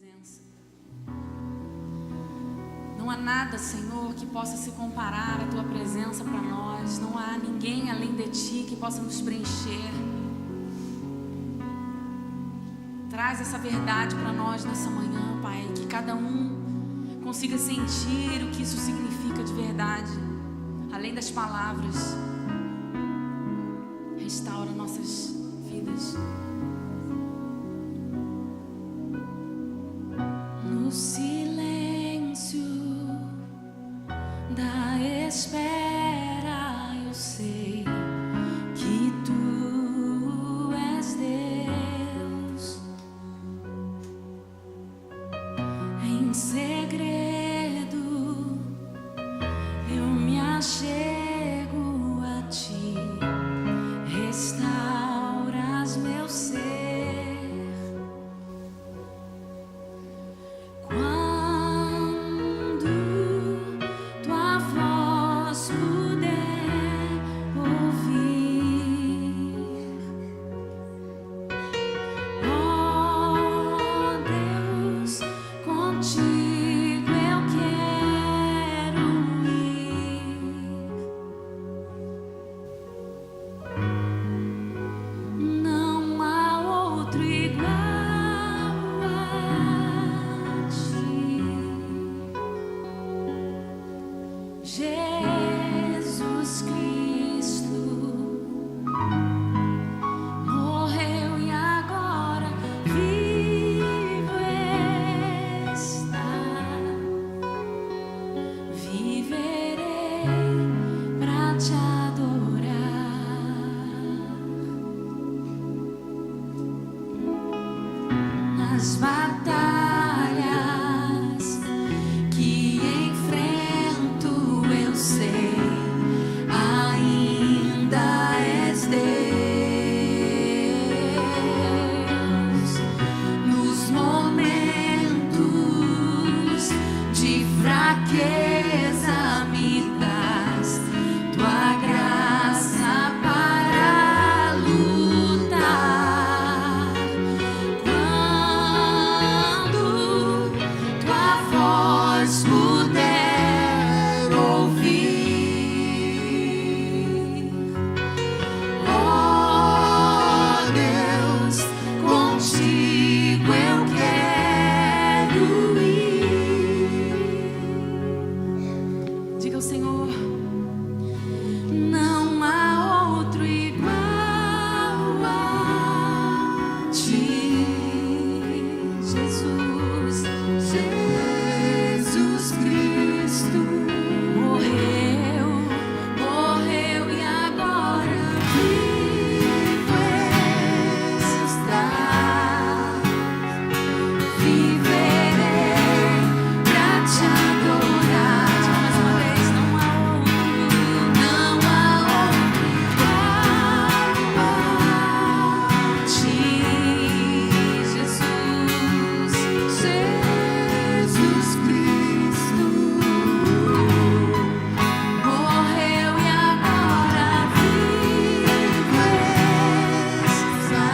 presença. Não há nada, Senhor, que possa se comparar à Tua presença para nós. Não há ninguém além de Ti que possa nos preencher. Traz essa verdade para nós nessa manhã, Pai, que cada um consiga sentir o que isso significa de verdade, além das palavras. Restaura nossas vidas. No silêncio da espera, eu sei que Tu és Deus. Em segredo eu me achego a Ti. Restauras meu ser. Quando Tua voz puder ouvir, oh Deus, contigo eu quero ir. Não há outro igual a Ti, Jesus Cristo. Morreu e agora vivo está. Viverei pra Te adorar. Nas batalhas que enfrento, eu sei, ainda és Deus. Nos momentos de fraqueza, me das Tua graça para lutar. Quando Tua voz puder ouvir, oh Deus, contigo eu quero ir. Diga ao Senhor: não há outro igual a Ti, Jesus. Jesus Cristo morreu e agora vivo está. Viverei pra Te adorar. Diga mais uma vez: não há outro igual a Ti, Jesus. Jesus Cristo morreu e agora vivo está.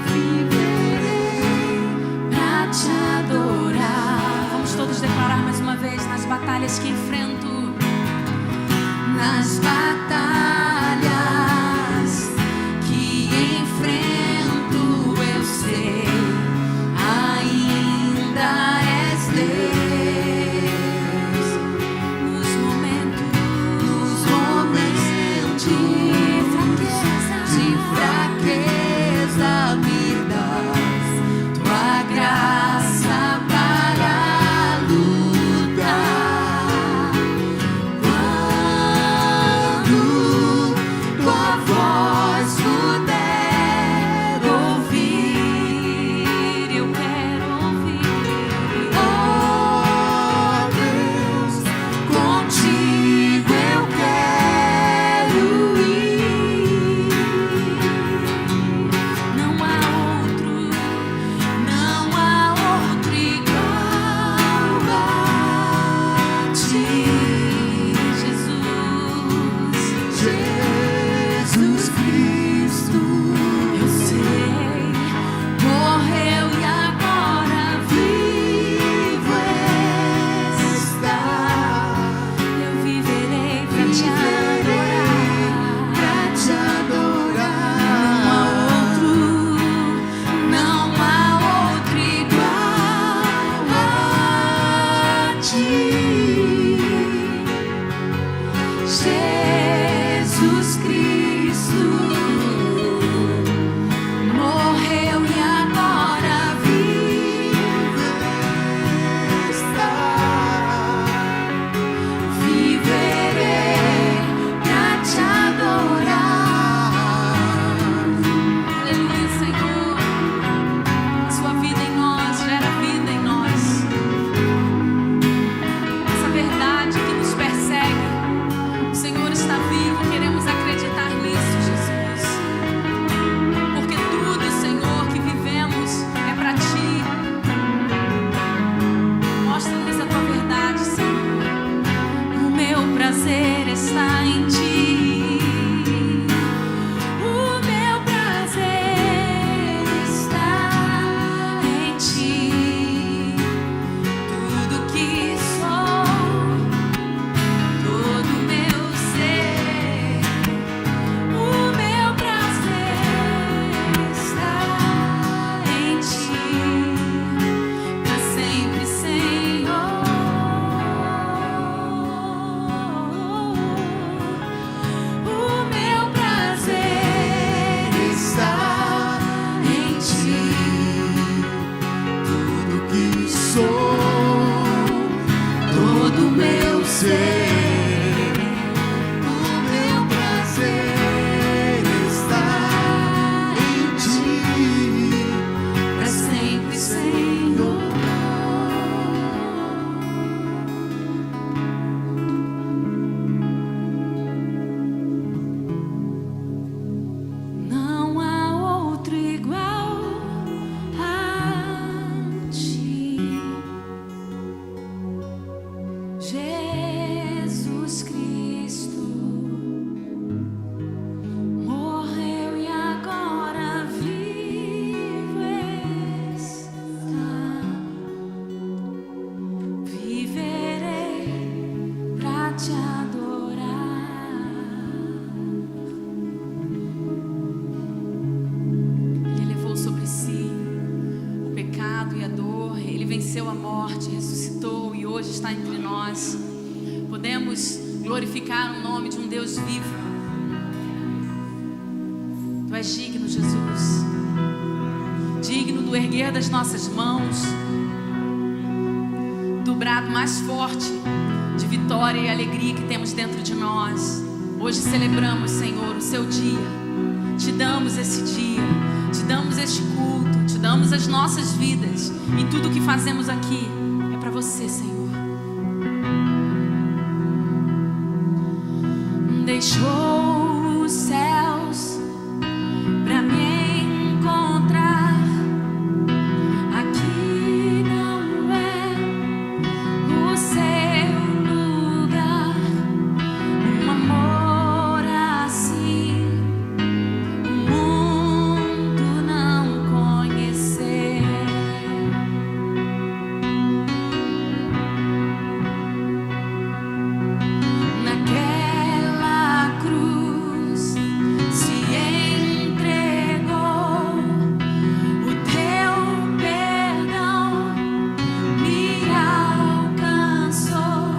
Viverei pra Te adorar. Vamos todos declarar mais uma vez: nas batalhas que enfrento, nas batalhas que enfrento, eu sei, ainda és Deus. Nos momentos de fraqueza, me das Tua graça para lutar. Quando Tua voz puder venceu a morte, ressuscitou e hoje está entre nós. Podemos glorificar o nome de um Deus vivo. Tu és digno, Jesus. Digno do erguer das nossas mãos, do brado mais forte de vitória e alegria que temos dentro de nós. Hoje celebramos, Senhor, o seu dia. Te damos esse dia, te damos este culto, te damos as nossas vidas. E tudo o que fazemos aqui é para você, Senhor. Deixou os céus para me encontrar. Aqui não é o seu lugar. Um amor assim o mundo não conhecer. Naquela cruz se entregou, o teu perdão me alcançou.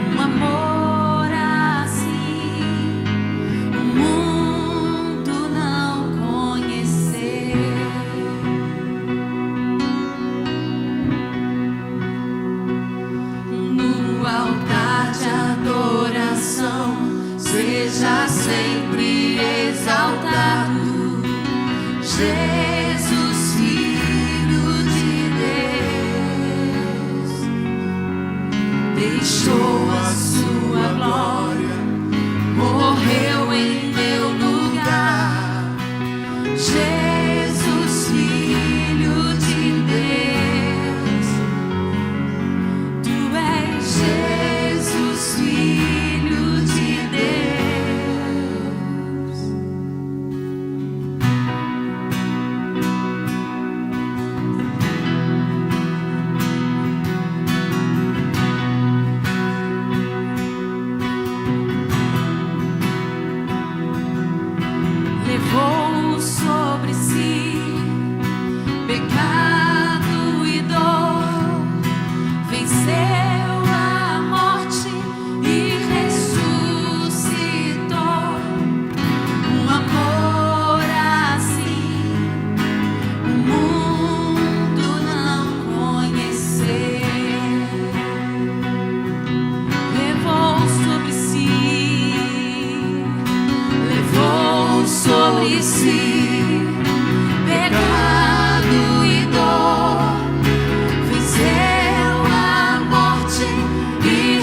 Um amor assim o mundo não conhecer. No altar de adoração, seja sempre exaltado, Jesus, Filho de Deus. Deixou a sua glória, morreu em meu lugar. Jesus, Filho de Deus. Tu és Jesus, Filho de Deus. Levou sobre si pecado e dor, venceu a morte e ressuscitou. Um amor assim o mundo não conhecer. Levou sobre si pecado e dor, venceu a morte e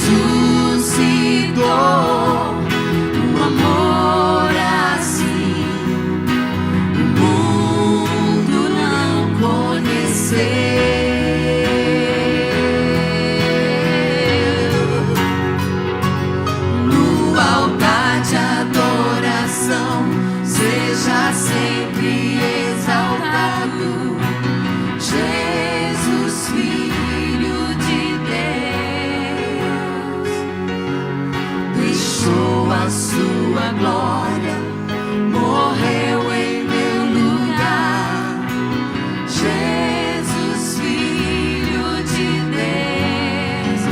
ressuscitou. Um amor assim o mundo não conheceu. No altar de adoração, seja sempre exaltado, Jesus, Filho de Deus. Deixou a sua glória, morreu em meu lugar. Jesus, Filho de Deus.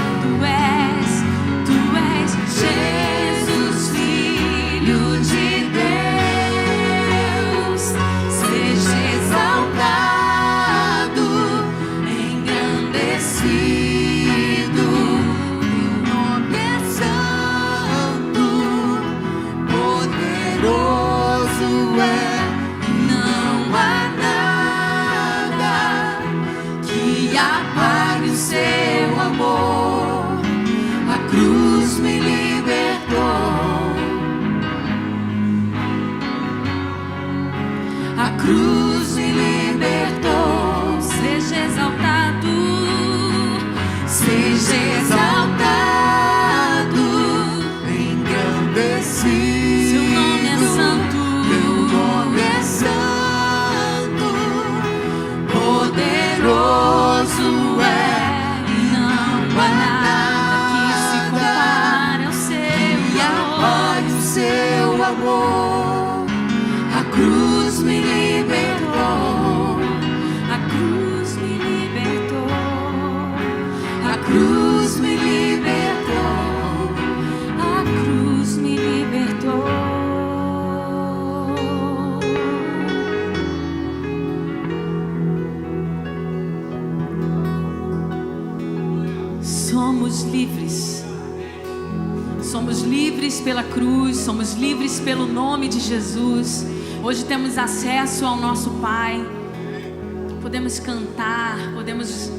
Tu és Jesus, Filho de Deus. Seja exaltado, engrandecido. Teu nome é santo, poderoso é. Não há nada que apague o seu amor. A cruz me libertou. A cruz me libertou. Seja exaltado, seja exaltado, engrandecido. Seu nome é santo, teu nome é santo, poderoso é. E não há nada que se compare ao seu amor. A cruz me libertou. somos livres. Somos livres pela cruz, somos livres pelo nome de Jesus. Hoje temos acesso ao nosso Pai. Podemos cantar, podemos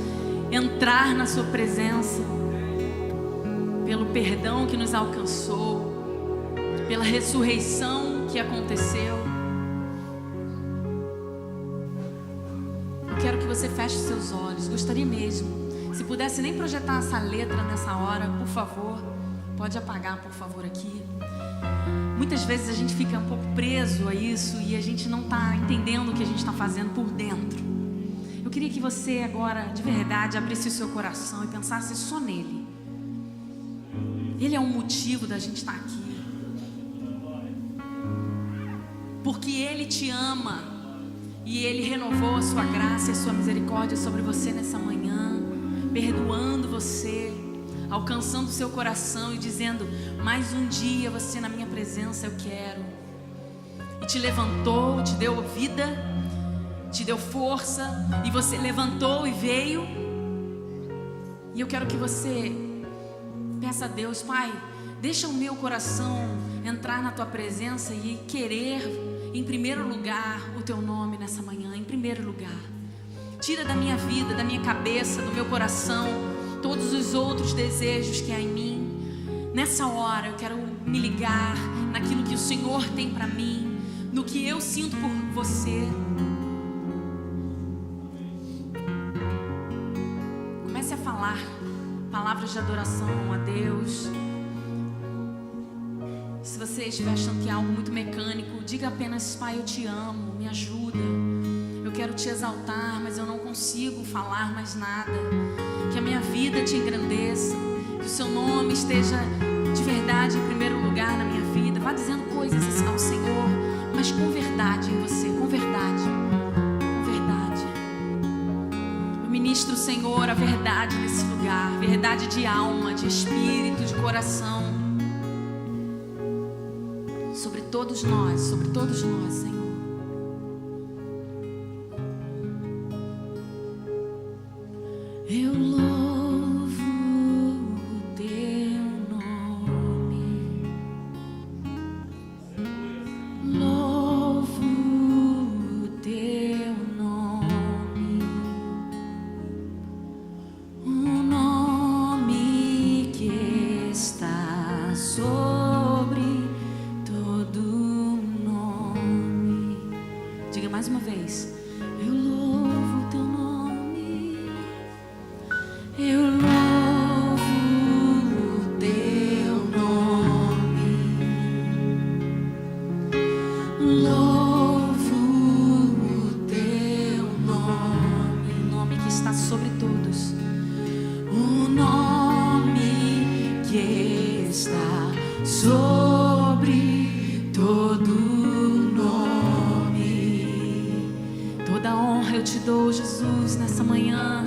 entrar na sua presença. Pelo perdão que nos alcançou, pela ressurreição que aconteceu. Eu quero que você feche seus olhos. Gostaria mesmo, se pudesse nem projetar essa letra nessa hora, por favor. Pode apagar, por favor, aqui. Muitas vezes a gente fica um pouco preso a isso e a gente não está entendendo o que a gente está fazendo por dentro. Eu queria que você agora, de verdade, abrisse o seu coração e pensasse só nele. Ele é um motivo da gente estar aqui. Porque Ele te ama e Ele renovou a sua graça e a sua misericórdia sobre você nessa manhã, perdoando você, alcançando o seu coração e dizendo: mais um dia você na minha presença eu quero. E te levantou, te deu vida, te deu força, e você levantou e veio. E eu quero que você peça a Deus: Pai, deixa o meu coração entrar na Tua presença e querer em primeiro lugar o Teu nome nessa manhã, em primeiro lugar. Tira da minha vida, da minha cabeça, do meu coração, todos os outros desejos que há em mim. Nessa hora eu quero me ligar naquilo que o Senhor tem para mim, no que eu sinto por você. Comece a falar palavras de adoração a Deus. Se você estiver achando que é algo muito mecânico, diga apenas: Pai, eu te amo, me ajuda. Eu quero te exaltar, mas eu não consigo falar mais nada. Que a minha vida te engrandeça, que o seu nome esteja de verdade em primeiro lugar na minha vida. Vá dizendo coisas ao Senhor, mas com verdade em você, com verdade, com verdade. Eu ministro, Senhor, a verdade nesse lugar, verdade de alma, de espírito, de coração. Sobre todos nós, Senhor. Eu louvo o Teu nome, louvo o Teu nome, um nome que está sobre mais uma vez. Eu louvo o Teu nome, eu louvo o Teu nome, louvo o Teu nome, o nome que está sobre todos, o nome que está sobre todo. Toda honra eu te dou, Jesus, nessa manhã.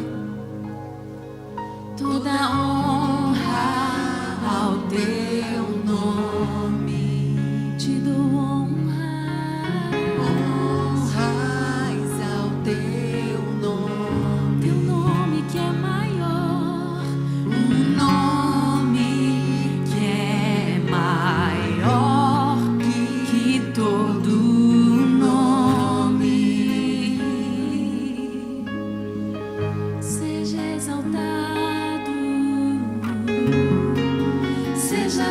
Toda honra ao Teu nome. Te dou honra. Honras ao Teu nome. Teu nome que é maior. Um nome que é maior que todo. Seja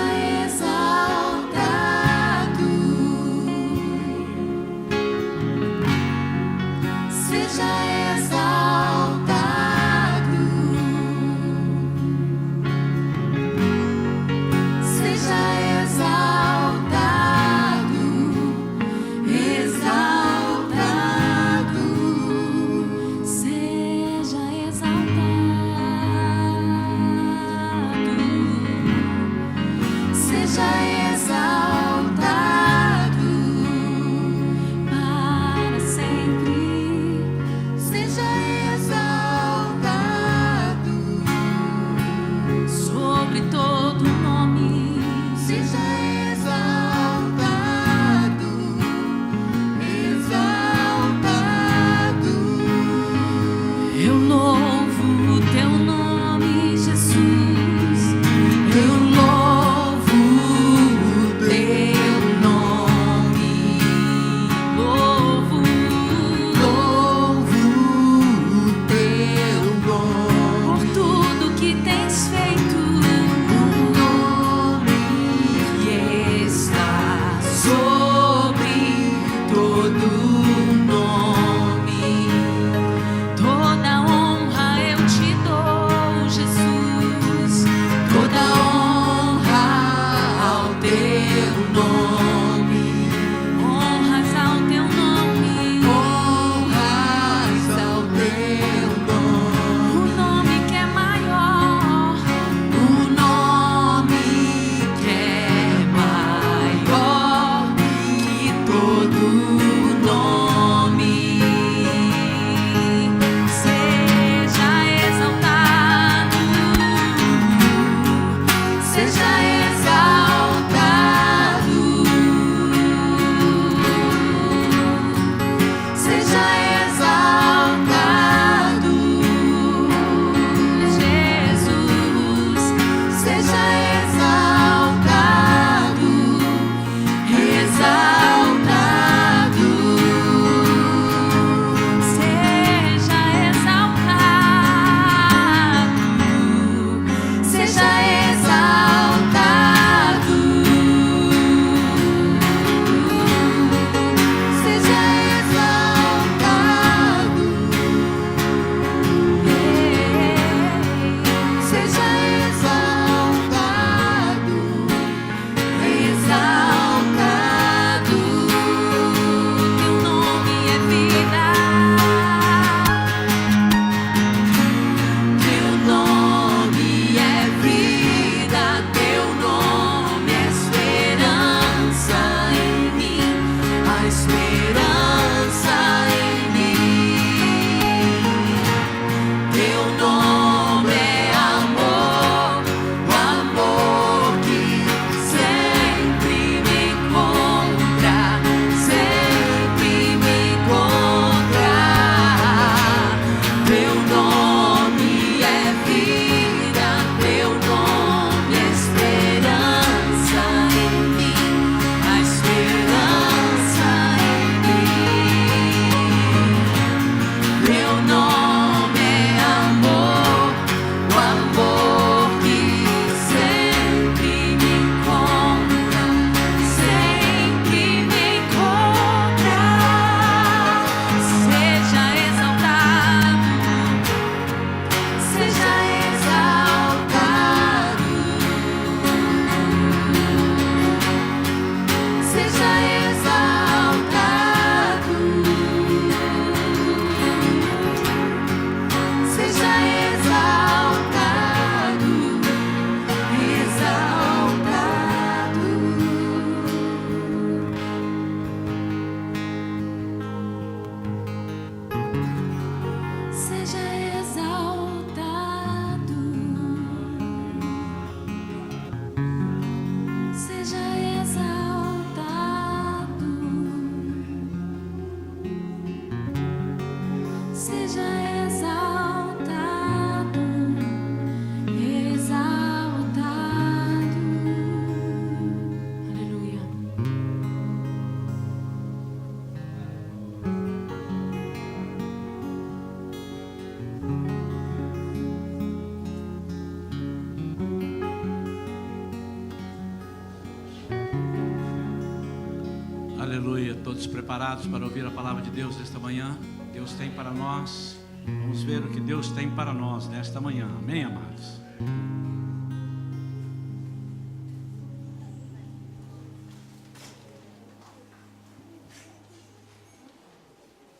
Aleluia, todos preparados para ouvir a palavra de Deus nesta manhã? Deus tem para nós. Vamos ver o que Deus tem para nós nesta manhã. Amém, amados?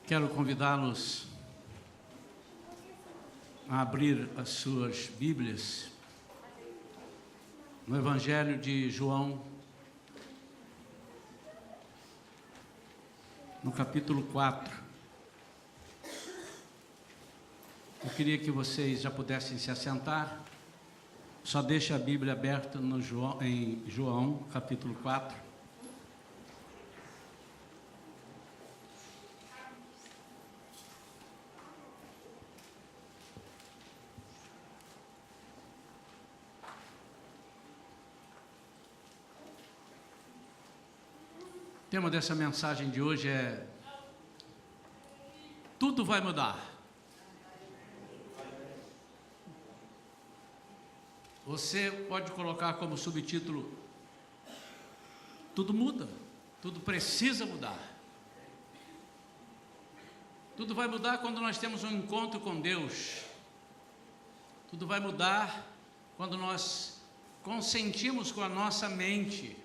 Quero convidá-los a abrir as suas Bíblias no Evangelho de João, no capítulo 4. Eu queria que vocês já pudessem se assentar. Só deixa a Bíblia aberta no em João, capítulo 4. O tema dessa mensagem de hoje é: tudo vai mudar. Você pode colocar como subtítulo: tudo muda, tudo precisa mudar. Tudo vai mudar quando nós temos um encontro com Deus. Tudo vai mudar quando nós consentimos com a nossa mente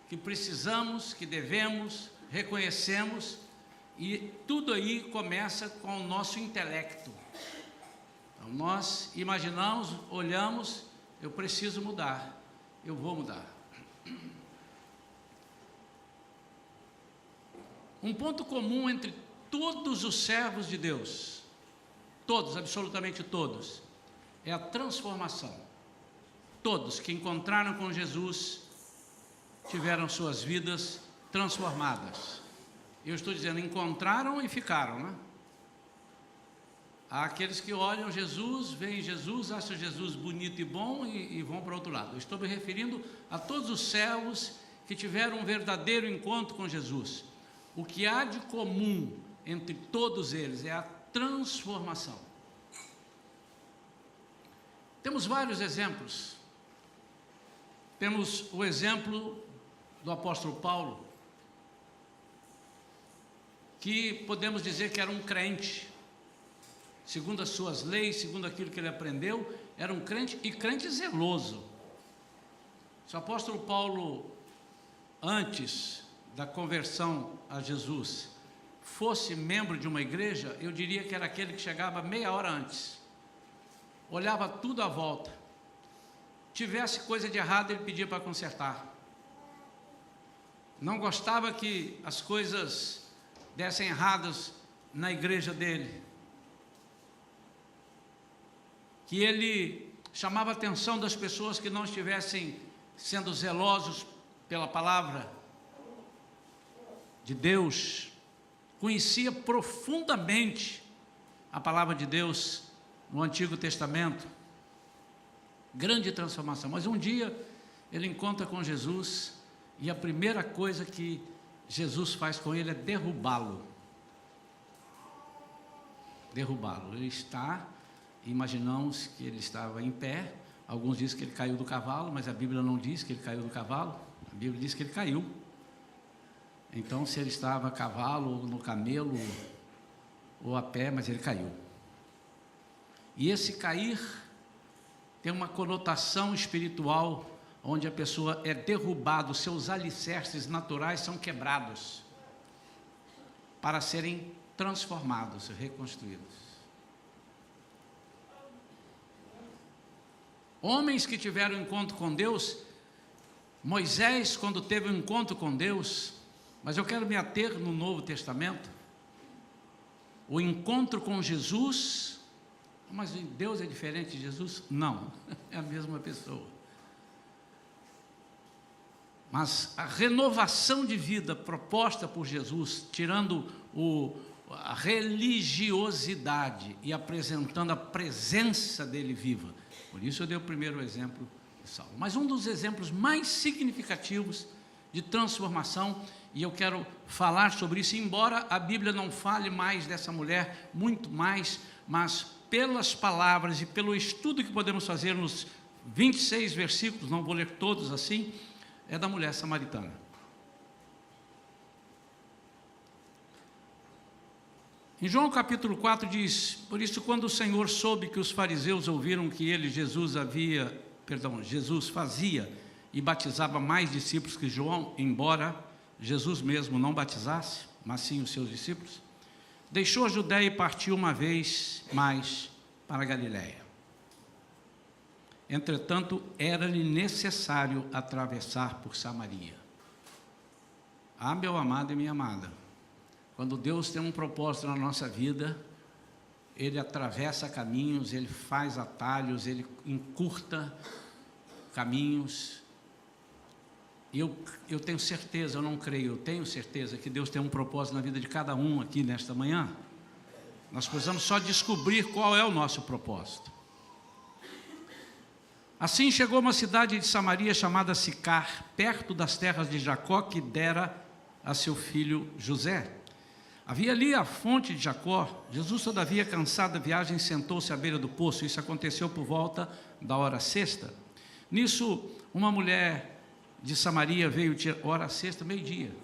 que precisamos, que devemos, reconhecemos, e tudo aí começa com o nosso intelecto. Então nós imaginamos, olhamos, eu preciso mudar, eu vou mudar. Um ponto comum entre todos os servos de Deus, todos, absolutamente todos, é a transformação. Todos que encontraram com Jesus tiveram suas vidas transformadas. Eu estou dizendo, encontraram e ficaram, né? Há aqueles que olham Jesus, veem Jesus, acham Jesus bonito e bom e vão para o outro lado. Eu estou me referindo a todos os servos que tiveram um verdadeiro encontro com Jesus. O que há de comum entre todos eles é a transformação. Temos vários exemplos. Temos o exemplo do apóstolo Paulo, que podemos dizer que era um crente, segundo as suas leis, segundo aquilo que ele aprendeu, era um crente e crente zeloso. Se o apóstolo Paulo, antes da conversão a Jesus, fosse membro de uma igreja, eu diria que era aquele que chegava meia hora antes, olhava tudo à volta, tivesse coisa de errado, ele pedia para consertar, não gostava que as coisas dessem erradas na igreja dele, que ele chamava a atenção das pessoas que não estivessem sendo zelosos pela palavra de Deus, conhecia profundamente a palavra de Deus no Antigo Testamento, grande transformação. Mas um dia ele encontra com Jesus e a primeira coisa que Jesus faz com ele é derrubá-lo. Derrubá-lo. Ele está, imaginamos que ele estava em pé, alguns dizem que ele caiu do cavalo, mas a Bíblia não diz que ele caiu do cavalo, a Bíblia diz que ele caiu. Então, se ele estava a cavalo, ou no camelo, ou a pé, mas ele caiu. E esse cair tem uma conotação espiritual, onde a pessoa é derrubada, os seus alicerces naturais são quebrados, para serem transformados, reconstruídos. Homens que tiveram encontro com Deus, Moisés, quando teve um encontro com Deus, mas eu quero me ater no Novo Testamento, o encontro com Jesus. Mas Deus é diferente de Jesus? Não, é a mesma pessoa. Mas a renovação de vida proposta por Jesus, tirando a religiosidade e apresentando a presença dele viva. Por isso eu dei o primeiro exemplo de Saulo. Mas um dos exemplos mais significativos de transformação, e eu quero falar sobre isso, embora a Bíblia não fale mais dessa mulher, muito mais, mas pelas palavras e pelo estudo que podemos fazer nos 26 versículos, não vou ler todos assim, é da mulher samaritana. Em João capítulo 4 diz: por isso, quando o Senhor soube que os fariseus ouviram que ele, Jesus fazia e batizava mais discípulos que João, embora Jesus mesmo não batizasse, mas sim os seus discípulos, deixou a Judéia e partiu uma vez mais para a Galiléia. Entretanto, era-lhe necessário atravessar por Samaria. Ah, meu amado e minha amada, quando Deus tem um propósito na nossa vida, Ele atravessa caminhos, Ele faz atalhos, Ele encurta caminhos. E eu tenho certeza, eu não creio, eu tenho certeza que Deus tem um propósito na vida de cada um aqui nesta manhã. Nós precisamos só descobrir qual é o nosso propósito. Assim chegou uma cidade de Samaria chamada Sicar, perto das terras de Jacó, que dera a seu filho José. Havia ali a fonte de Jacó. Jesus, todavia, cansado da viagem, sentou-se à beira do poço. Isso aconteceu por volta da hora sexta. Nisso, uma mulher de Samaria veio tirar, hora sexta, meio-dia,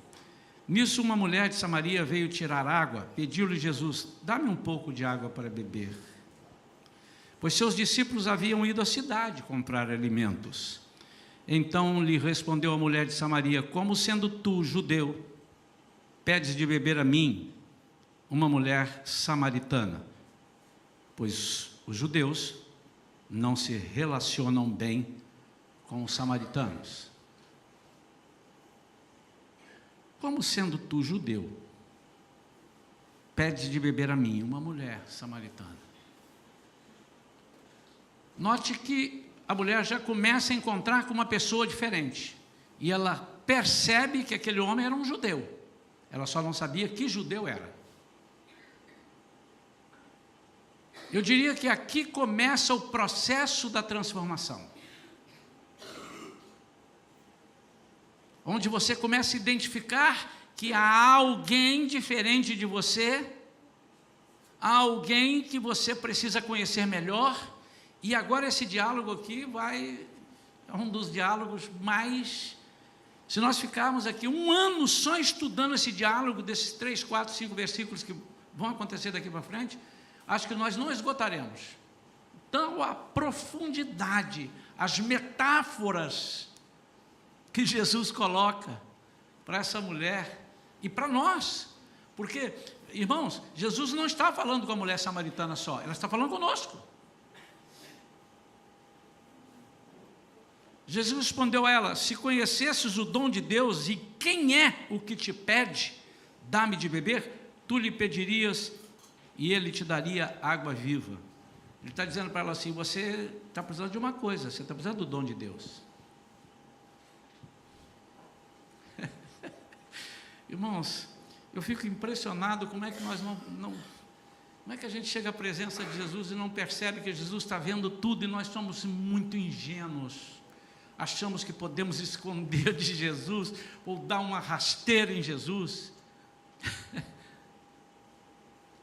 Nisso uma mulher de Samaria veio tirar água, pediu-lhe Jesus: dá-me um pouco de água para beber. Pois seus discípulos haviam ido à cidade comprar alimentos. Então lhe respondeu a mulher de Samaria: como sendo tu, judeu, pedes de beber a mim, uma mulher samaritana? Pois os judeus não se relacionam bem com os samaritanos. Como sendo tu, judeu, pedes de beber a mim, uma mulher samaritana? Note que a mulher já começa a encontrar com uma pessoa diferente. E ela percebe que aquele homem era um judeu. Ela só não sabia que judeu era. Eu diria que aqui começa o processo da transformação. Onde você começa a identificar que há alguém diferente de você, há alguém que você precisa conhecer melhor, e agora esse diálogo aqui é um dos diálogos mais... Se nós ficarmos aqui um ano só estudando esse diálogo, desses 3, 4, 5 versículos que vão acontecer daqui para frente, acho que nós não esgotaremos. Então, a profundidade, as metáforas que Jesus coloca para essa mulher e para nós, porque, irmãos, Jesus não está falando com a mulher samaritana só, ela está falando conosco. Jesus respondeu a ela: se conhecesses o dom de Deus e quem é o que te pede, dá-me de beber, tu lhe pedirias e ele te daria água viva. Ele está dizendo para ela assim: você está precisando de uma coisa, você está precisando do dom de Deus. Irmãos, eu fico impressionado como é que nós como é que a gente chega à presença de Jesus e não percebe que Jesus está vendo tudo, e nós somos muito ingênuos, achamos que podemos esconder de Jesus ou dar uma rasteira em Jesus.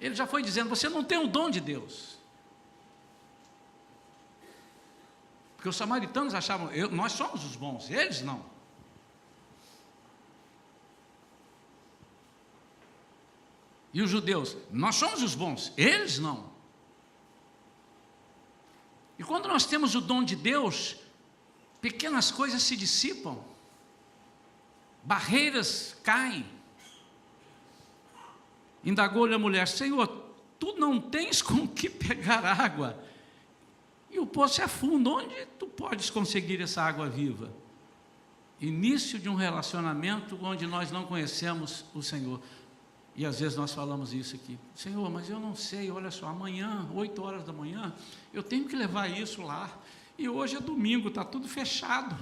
Ele já foi dizendo: você não tem o dom de Deus. Porque os samaritanos achavam: nós somos os bons, eles não. E os judeus: nós somos os bons, eles não. E quando nós temos o dom de Deus, pequenas coisas se dissipam, barreiras caem. Indagou-lhe a mulher: Senhor, tu não tens com que pegar água, e o poço é fundo, onde tu podes conseguir essa água viva? Início de um relacionamento onde nós não conhecemos o Senhor. E às vezes nós falamos isso aqui: Senhor, mas eu não sei, olha só, amanhã, 8 horas da manhã, eu tenho que levar isso lá, e hoje é domingo, está tudo fechado,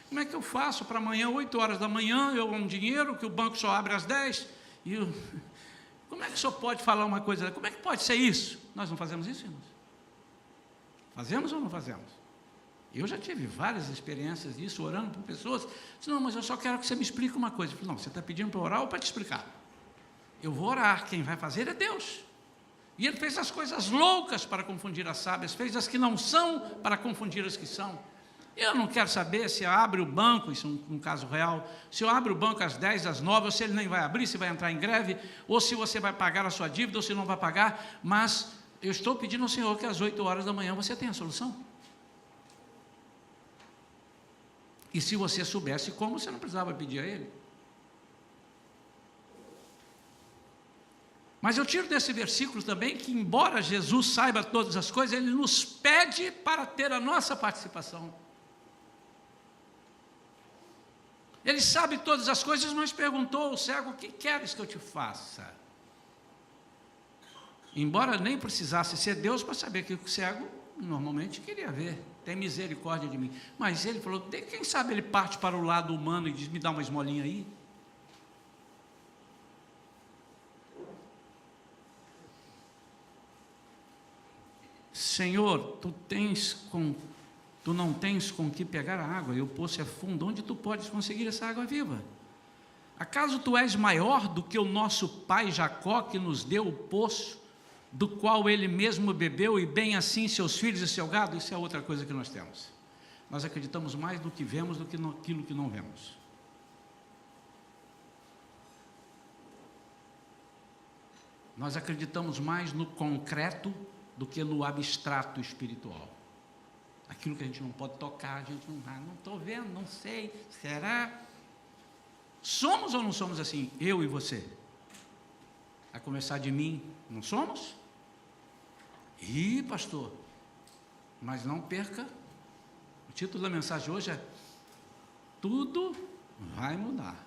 como é que eu faço para amanhã, 8 horas da manhã, eu amo dinheiro, que o banco só abre às 10, como é que o senhor pode falar uma coisa, como é que pode ser isso? Nós não fazemos isso, irmãos? Fazemos ou não fazemos? Eu já tive várias experiências disso, orando por pessoas. Disse: não, mas eu só quero que você me explique uma coisa. Eu falei: não, você está pedindo para orar ou para te explicar? Eu vou orar, quem vai fazer é Deus. E Ele fez as coisas loucas para confundir as sábias, fez as que não são para confundir as que são. Eu não quero saber se abre o banco, isso é um caso real, se eu abro o banco às 10, às 9, ou se ele nem vai abrir, se vai entrar em greve, ou se você vai pagar a sua dívida, ou se não vai pagar, mas eu estou pedindo ao Senhor que às 8 horas da manhã você tenha a solução. E se você soubesse como, você não precisava pedir a Ele. Mas eu tiro desse versículo também que, embora Jesus saiba todas as coisas, Ele nos pede para ter a nossa participação. Ele sabe todas as coisas, mas perguntou ao cego: o que queres que eu te faça? Embora nem precisasse ser Deus para saber que o cego normalmente queria ver: tem misericórdia de mim. Mas ele falou: quem sabe ele parte para o lado humano e diz: me dá uma esmolinha aí. Senhor, tu não tens com que pegar a água, e o poço é fundo, onde tu podes conseguir essa água viva? Acaso tu és maior do que o nosso pai Jacó, que nos deu o poço, do qual ele mesmo bebeu, e bem assim seus filhos e seu gado? Isso é outra coisa que nós temos. Nós acreditamos mais no que vemos do que naquilo que não vemos. Nós acreditamos mais no concreto do que no abstrato espiritual. Aquilo que a gente não pode tocar, a gente não estou vendo, não sei, será? Somos ou não somos assim? Eu e você? A começar de mim, não somos? Ih, pastor, mas não perca, o título da mensagem hoje é Tudo vai mudar.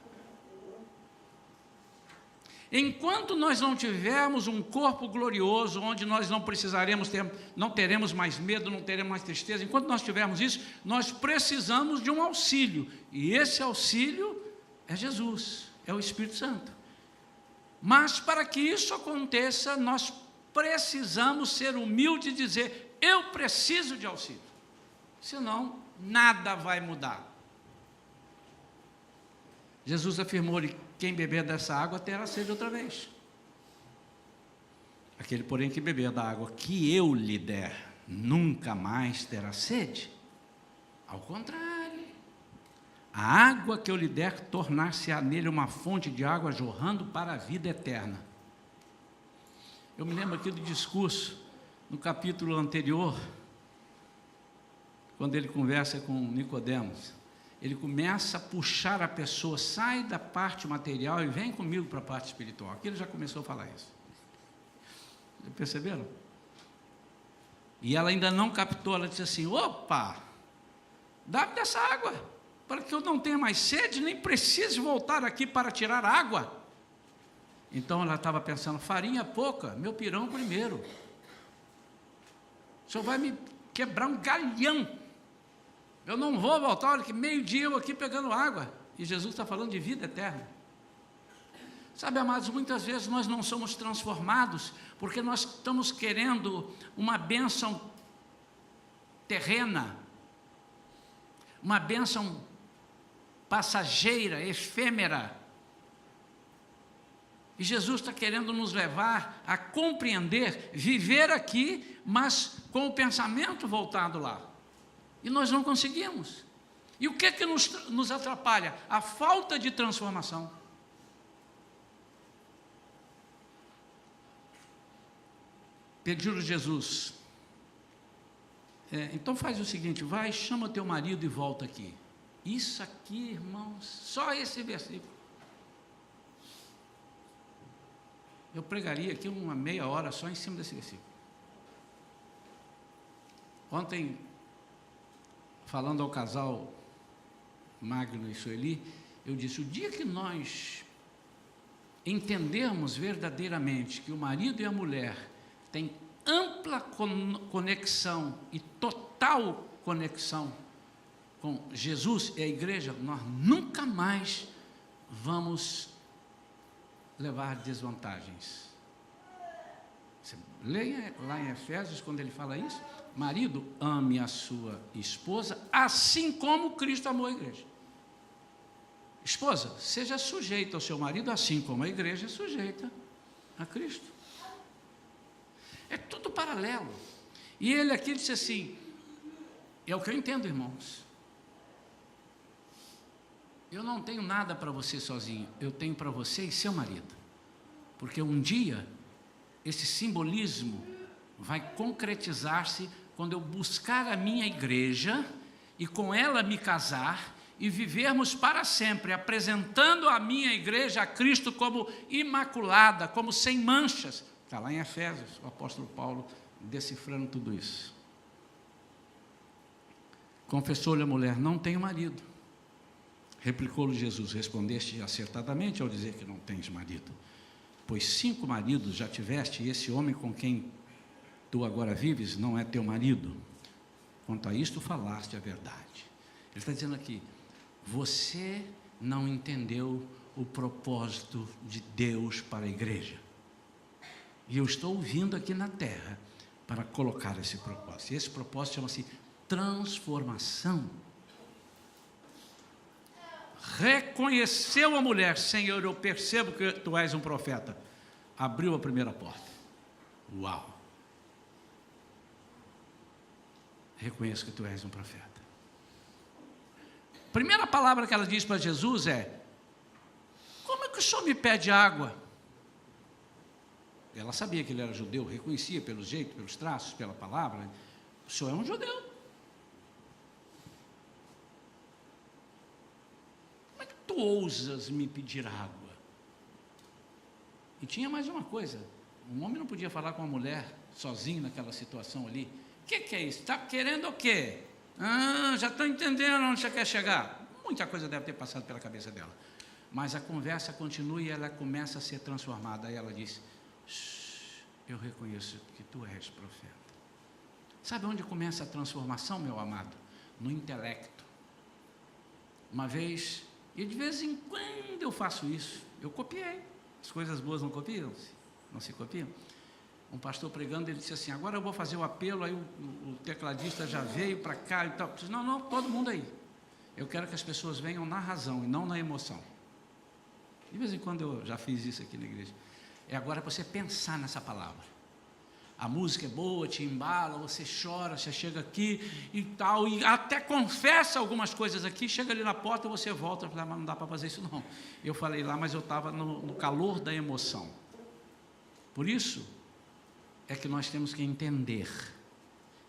Enquanto nós não tivermos um corpo glorioso, onde nós não teremos mais medo, não teremos mais tristeza, enquanto nós tivermos isso, nós precisamos de um auxílio, e esse auxílio é Jesus, é o Espírito Santo. Mas para que isso aconteça, nós precisamos ser humildes e dizer, eu preciso de auxílio, senão nada vai mudar. Jesus afirmou-lhe, quem beber dessa água terá sede outra vez. Aquele, porém, que beber da água que eu lhe der, nunca mais terá sede. Ao contrário, a água que eu lhe der tornar-se-á nele uma fonte de água jorrando para a vida eterna. Eu me lembro aqui do discurso, no capítulo anterior, quando ele conversa com Nicodemos. Ele começa a puxar a pessoa, sai da parte material e vem comigo para a parte espiritual. Aqui ele já começou a falar isso. Perceberam? E ela ainda não captou, ela disse assim, opa, dá-me dessa água, para que eu não tenha mais sede, nem precise voltar aqui para tirar água. Então ela estava pensando, farinha pouca, meu pirão primeiro. O senhor vai me quebrar um galhão. Eu não vou voltar, olha que meio-dia eu aqui pegando água. E Jesus está falando de vida eterna. Sabe, amados, muitas vezes nós não somos transformados, porque nós estamos querendo uma bênção terrena, uma bênção passageira, efêmera. E Jesus está querendo nos levar a compreender, viver aqui, mas com o pensamento voltado lá. E nós não conseguimos. E o que é que nos atrapalha? A falta de transformação. Pediu Jesus, então faz o seguinte, vai, chama teu marido e volta aqui. Isso aqui, irmãos, só esse versículo. Eu pregaria aqui uma meia hora só em cima desse versículo. Ontem, falando ao casal Magno e Sueli, eu disse, o dia que nós entendermos verdadeiramente que o marido e a mulher têm ampla conexão e total conexão com Jesus e a igreja, nós nunca mais vamos levar desvantagens. Você leia lá em Efésios, quando ele fala isso, marido, ame a sua esposa, assim como Cristo amou a igreja. Esposa, seja sujeita ao seu marido, assim como a igreja é sujeita a Cristo. É tudo paralelo. E ele aqui disse assim, é o que eu entendo, irmãos. Eu não tenho nada para você sozinho, eu tenho para você e seu marido. Porque um dia, esse simbolismo vai concretizar-se quando eu buscar a minha igreja e com ela me casar e vivermos para sempre, apresentando a minha igreja a Cristo como imaculada, como sem manchas. Está lá em Efésios, o apóstolo Paulo decifrando tudo isso. Confessou-lhe a mulher, não tenho marido. Replicou-lhe Jesus, respondeste acertadamente ao dizer que não tens marido. Pois 5 maridos já tiveste, e esse homem com quem tu agora vives não é teu marido. Quanto a isto, falaste a verdade. Ele está dizendo aqui, você não entendeu o propósito de Deus para a igreja. E eu estou vindo aqui na terra para colocar esse propósito. E esse propósito chama-se transformação. Reconheceu a mulher, Senhor, eu percebo que tu és um profeta. Abriu a primeira porta. Uau! Reconheço que tu és um profeta. Primeira palavra que ela diz para Jesus é, como é que o senhor me pede água? ela sabia que ele era judeu, reconhecia pelo jeito, pelos traços, pela palavra. O senhor é um judeu. Como é que tu ousas me pedir água? E tinha mais uma coisa, um homem não podia falar com uma mulher sozinho naquela situação ali. O que é isso? Está querendo o quê? Já estou entendendo onde você quer chegar. Muita coisa deve ter passado pela cabeça dela. Mas a conversa continua e ela começa a ser transformada. Aí ela diz: eu reconheço que tu és profeta. Sabe onde começa a transformação, meu amado? No intelecto. Uma vez, e de vez em quando eu faço isso, eu copiei. As coisas boas não copiam-se? Não se copiam? Um pastor pregando, ele disse assim: agora eu vou fazer o apelo. Aí o tecladista já veio para cá e tal. Eu disse: não, todo mundo aí. Eu quero que as pessoas venham na razão e não na emoção. De vez em quando eu já fiz isso aqui na igreja. É agora para você pensar nessa palavra. A música é boa, te embala, você chora, você chega aqui e tal, e até confessa algumas coisas aqui, chega ali na porta e você volta e fala: mas não dá para fazer isso não. Eu falei lá, mas eu estava no calor da emoção. Por isso é que nós temos que entender.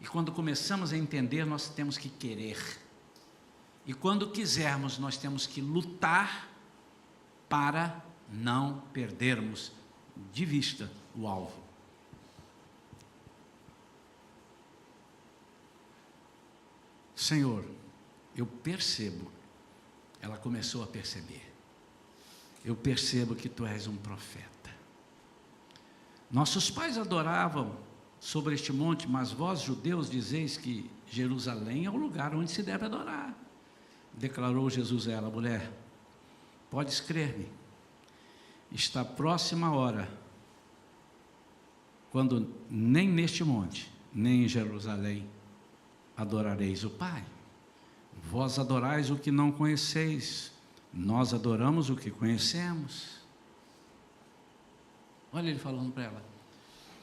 E quando começamos a entender, nós temos que querer. E quando quisermos, nós temos que lutar para não perdermos de vista o alvo. Senhor, eu percebo, ela começou a perceber, eu percebo que tu és um profeta. Nossos pais adoravam sobre este monte, mas vós, judeus, dizeis que Jerusalém é o lugar onde se deve adorar. Declarou Jesus a ela: mulher, podes crer-me, está próxima a hora, quando nem neste monte, nem em Jerusalém, adorareis o Pai. Vós adorais o que não conheceis, nós adoramos o que conhecemos. Olha ele falando para ela: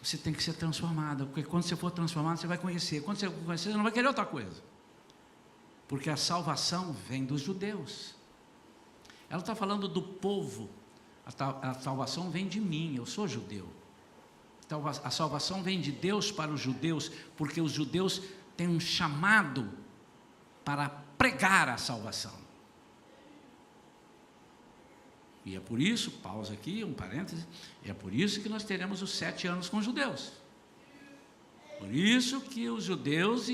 você tem que ser transformada, porque quando você for transformada, você vai conhecer. Quando você conhecer, você não vai querer outra coisa. Porque a salvação vem dos judeus. Ela está falando do povo. A salvação vem de mim, eu sou judeu. Então, a salvação vem de Deus para os judeus, porque os judeus têm um chamado para pregar a salvação. E é por isso, pausa aqui, um parêntese, é por isso que nós teremos os 7 anos com os judeus. Por isso que os judeus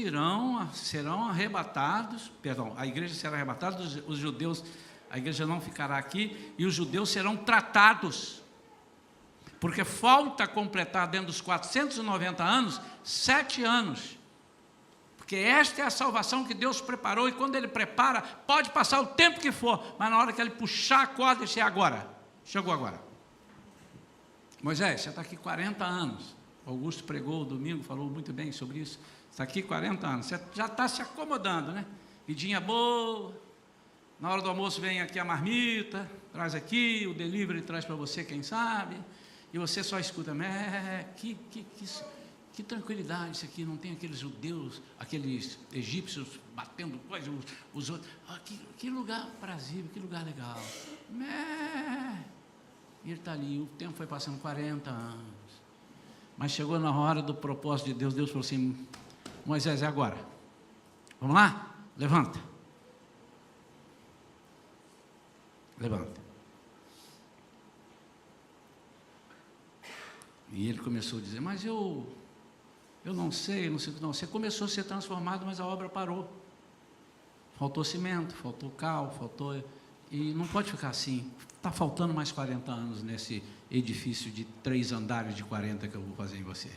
serão arrebatados, perdão, a igreja será arrebatada, os judeus, a igreja não ficará aqui, e os judeus serão tratados, porque falta completar dentro dos 490 anos, 7 anos, porque esta é a salvação que Deus preparou, e quando Ele prepara, pode passar o tempo que for, mas na hora que Ele puxar a corda, isso é agora, chegou agora. Moisés, você está aqui 40 anos, Augusto pregou domingo, falou muito bem sobre isso, está aqui 40 anos, você já está se acomodando, né? Vidinha boa, na hora do almoço vem aqui a marmita, traz aqui, o delivery traz para você, quem sabe, e você só escuta: que tranquilidade isso aqui, não tem aqueles judeus, aqueles egípcios batendo coisas, os outros, que lugar aprazível, que lugar legal. E ele está ali, o tempo foi passando 40 anos. Mas chegou na hora do propósito de Deus, Deus falou assim: Moisés, é agora. Vamos lá? Levanta. Levanta. E ele começou a dizer: mas eu não sei, não. Você começou a ser transformado, mas a obra parou. Faltou cimento, faltou cal, e não pode ficar assim. Está faltando mais 40 anos nesse edifício de 3 andares de 40 que eu vou fazer em você.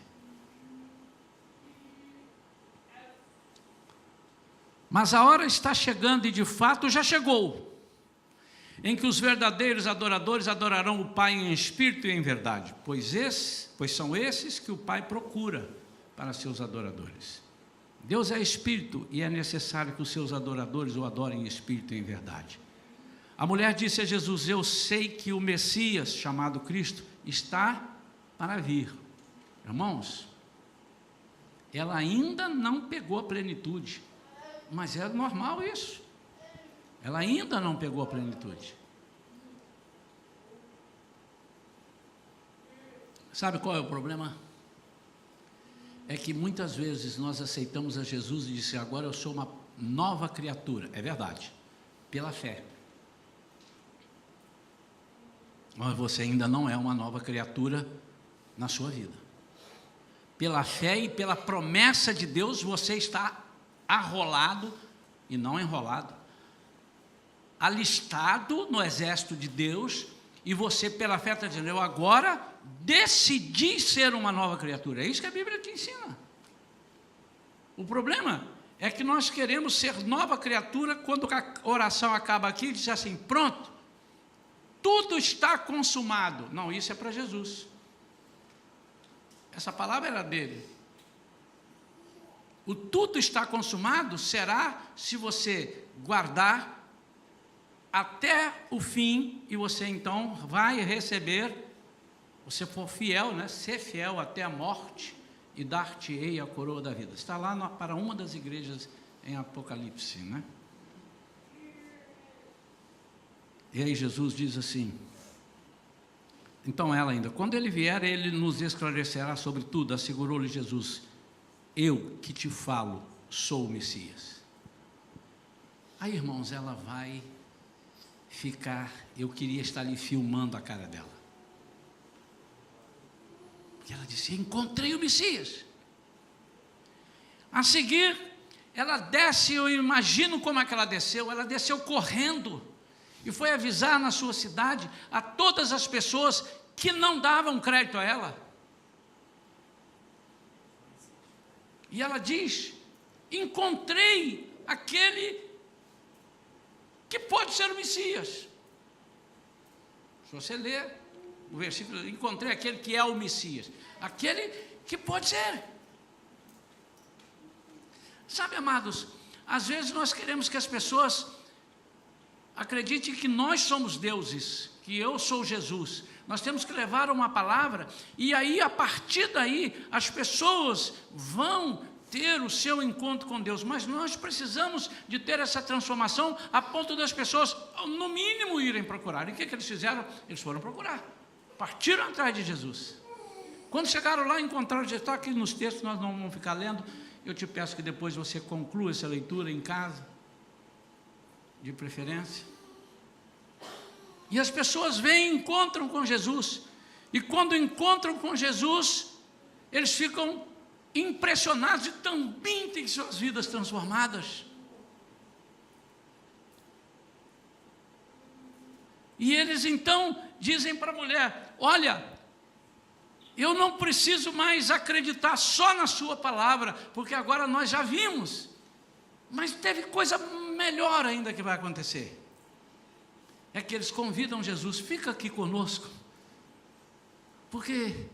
Mas a hora está chegando, e de fato já chegou, em que os verdadeiros adoradores adorarão o Pai em espírito e em verdade, pois são esses que o Pai procura para seus adoradores. Deus é espírito, e é necessário que os seus adoradores o adorem em espírito e em verdade. A mulher disse a Jesus: eu sei que o Messias, chamado Cristo, está para vir. Irmãos, ela ainda não pegou a plenitude, mas é normal isso. Ela ainda não pegou a plenitude. Sabe qual é o problema? É que muitas vezes nós aceitamos a Jesus e dizemos: agora eu sou uma nova criatura. É verdade, pela fé. Mas você ainda não é uma nova criatura na sua vida. Pela fé e pela promessa de Deus, você está arrolado e não enrolado, alistado no exército de Deus, e você pela fé está dizendo: eu agora decidi ser uma nova criatura. É isso que a Bíblia te ensina. O problema é que nós queremos ser nova criatura quando a oração acaba aqui e diz assim: pronto, tudo está consumado. Não, isso é para Jesus. Essa palavra era dele. O tudo está consumado será se você guardar até o fim, e você então vai receber, você for fiel, né? Ser fiel até a morte, e dar-te-ei a coroa da vida. Está lá para uma das igrejas em Apocalipse, né? E aí Jesus diz assim, então ela ainda: quando ele vier, ele nos esclarecerá sobre tudo. Assegurou-lhe Jesus: eu que te falo, sou o Messias. Aí, irmãos, ela vai ficar, eu queria estar ali filmando a cara dela. Porque ela disse: encontrei o Messias. A seguir, ela desce, eu imagino como é que ela desceu correndo, e foi avisar na sua cidade a todas as pessoas que não davam crédito a ela. E ela diz: encontrei aquele que pode ser o Messias. Se você ler o versículo: encontrei aquele que é o Messias, aquele que pode ser. Sabe, amados, às vezes nós queremos que as pessoas acreditem que nós somos deuses, que eu sou Jesus. Nós temos que levar uma palavra, e aí a partir daí as pessoas vão ter o seu encontro com Deus. Mas nós precisamos de ter essa transformação a ponto das pessoas, no mínimo, irem procurar. E o que eles fizeram? Eles foram procurar, partiram atrás de Jesus. Quando chegaram lá, encontraram Jesus. Está aqui nos textos, nós não vamos ficar lendo. Eu te peço que depois você conclua essa leitura em casa, de preferência. E as pessoas vêm e encontram com Jesus, e quando encontram com Jesus, eles ficam impressionados e também têm suas vidas transformadas. E eles então dizem para a mulher: olha, eu não preciso mais acreditar só na sua palavra, porque agora nós já vimos, mas teve coisa melhor ainda que vai acontecer. É que eles convidam Jesus: fica aqui conosco, porque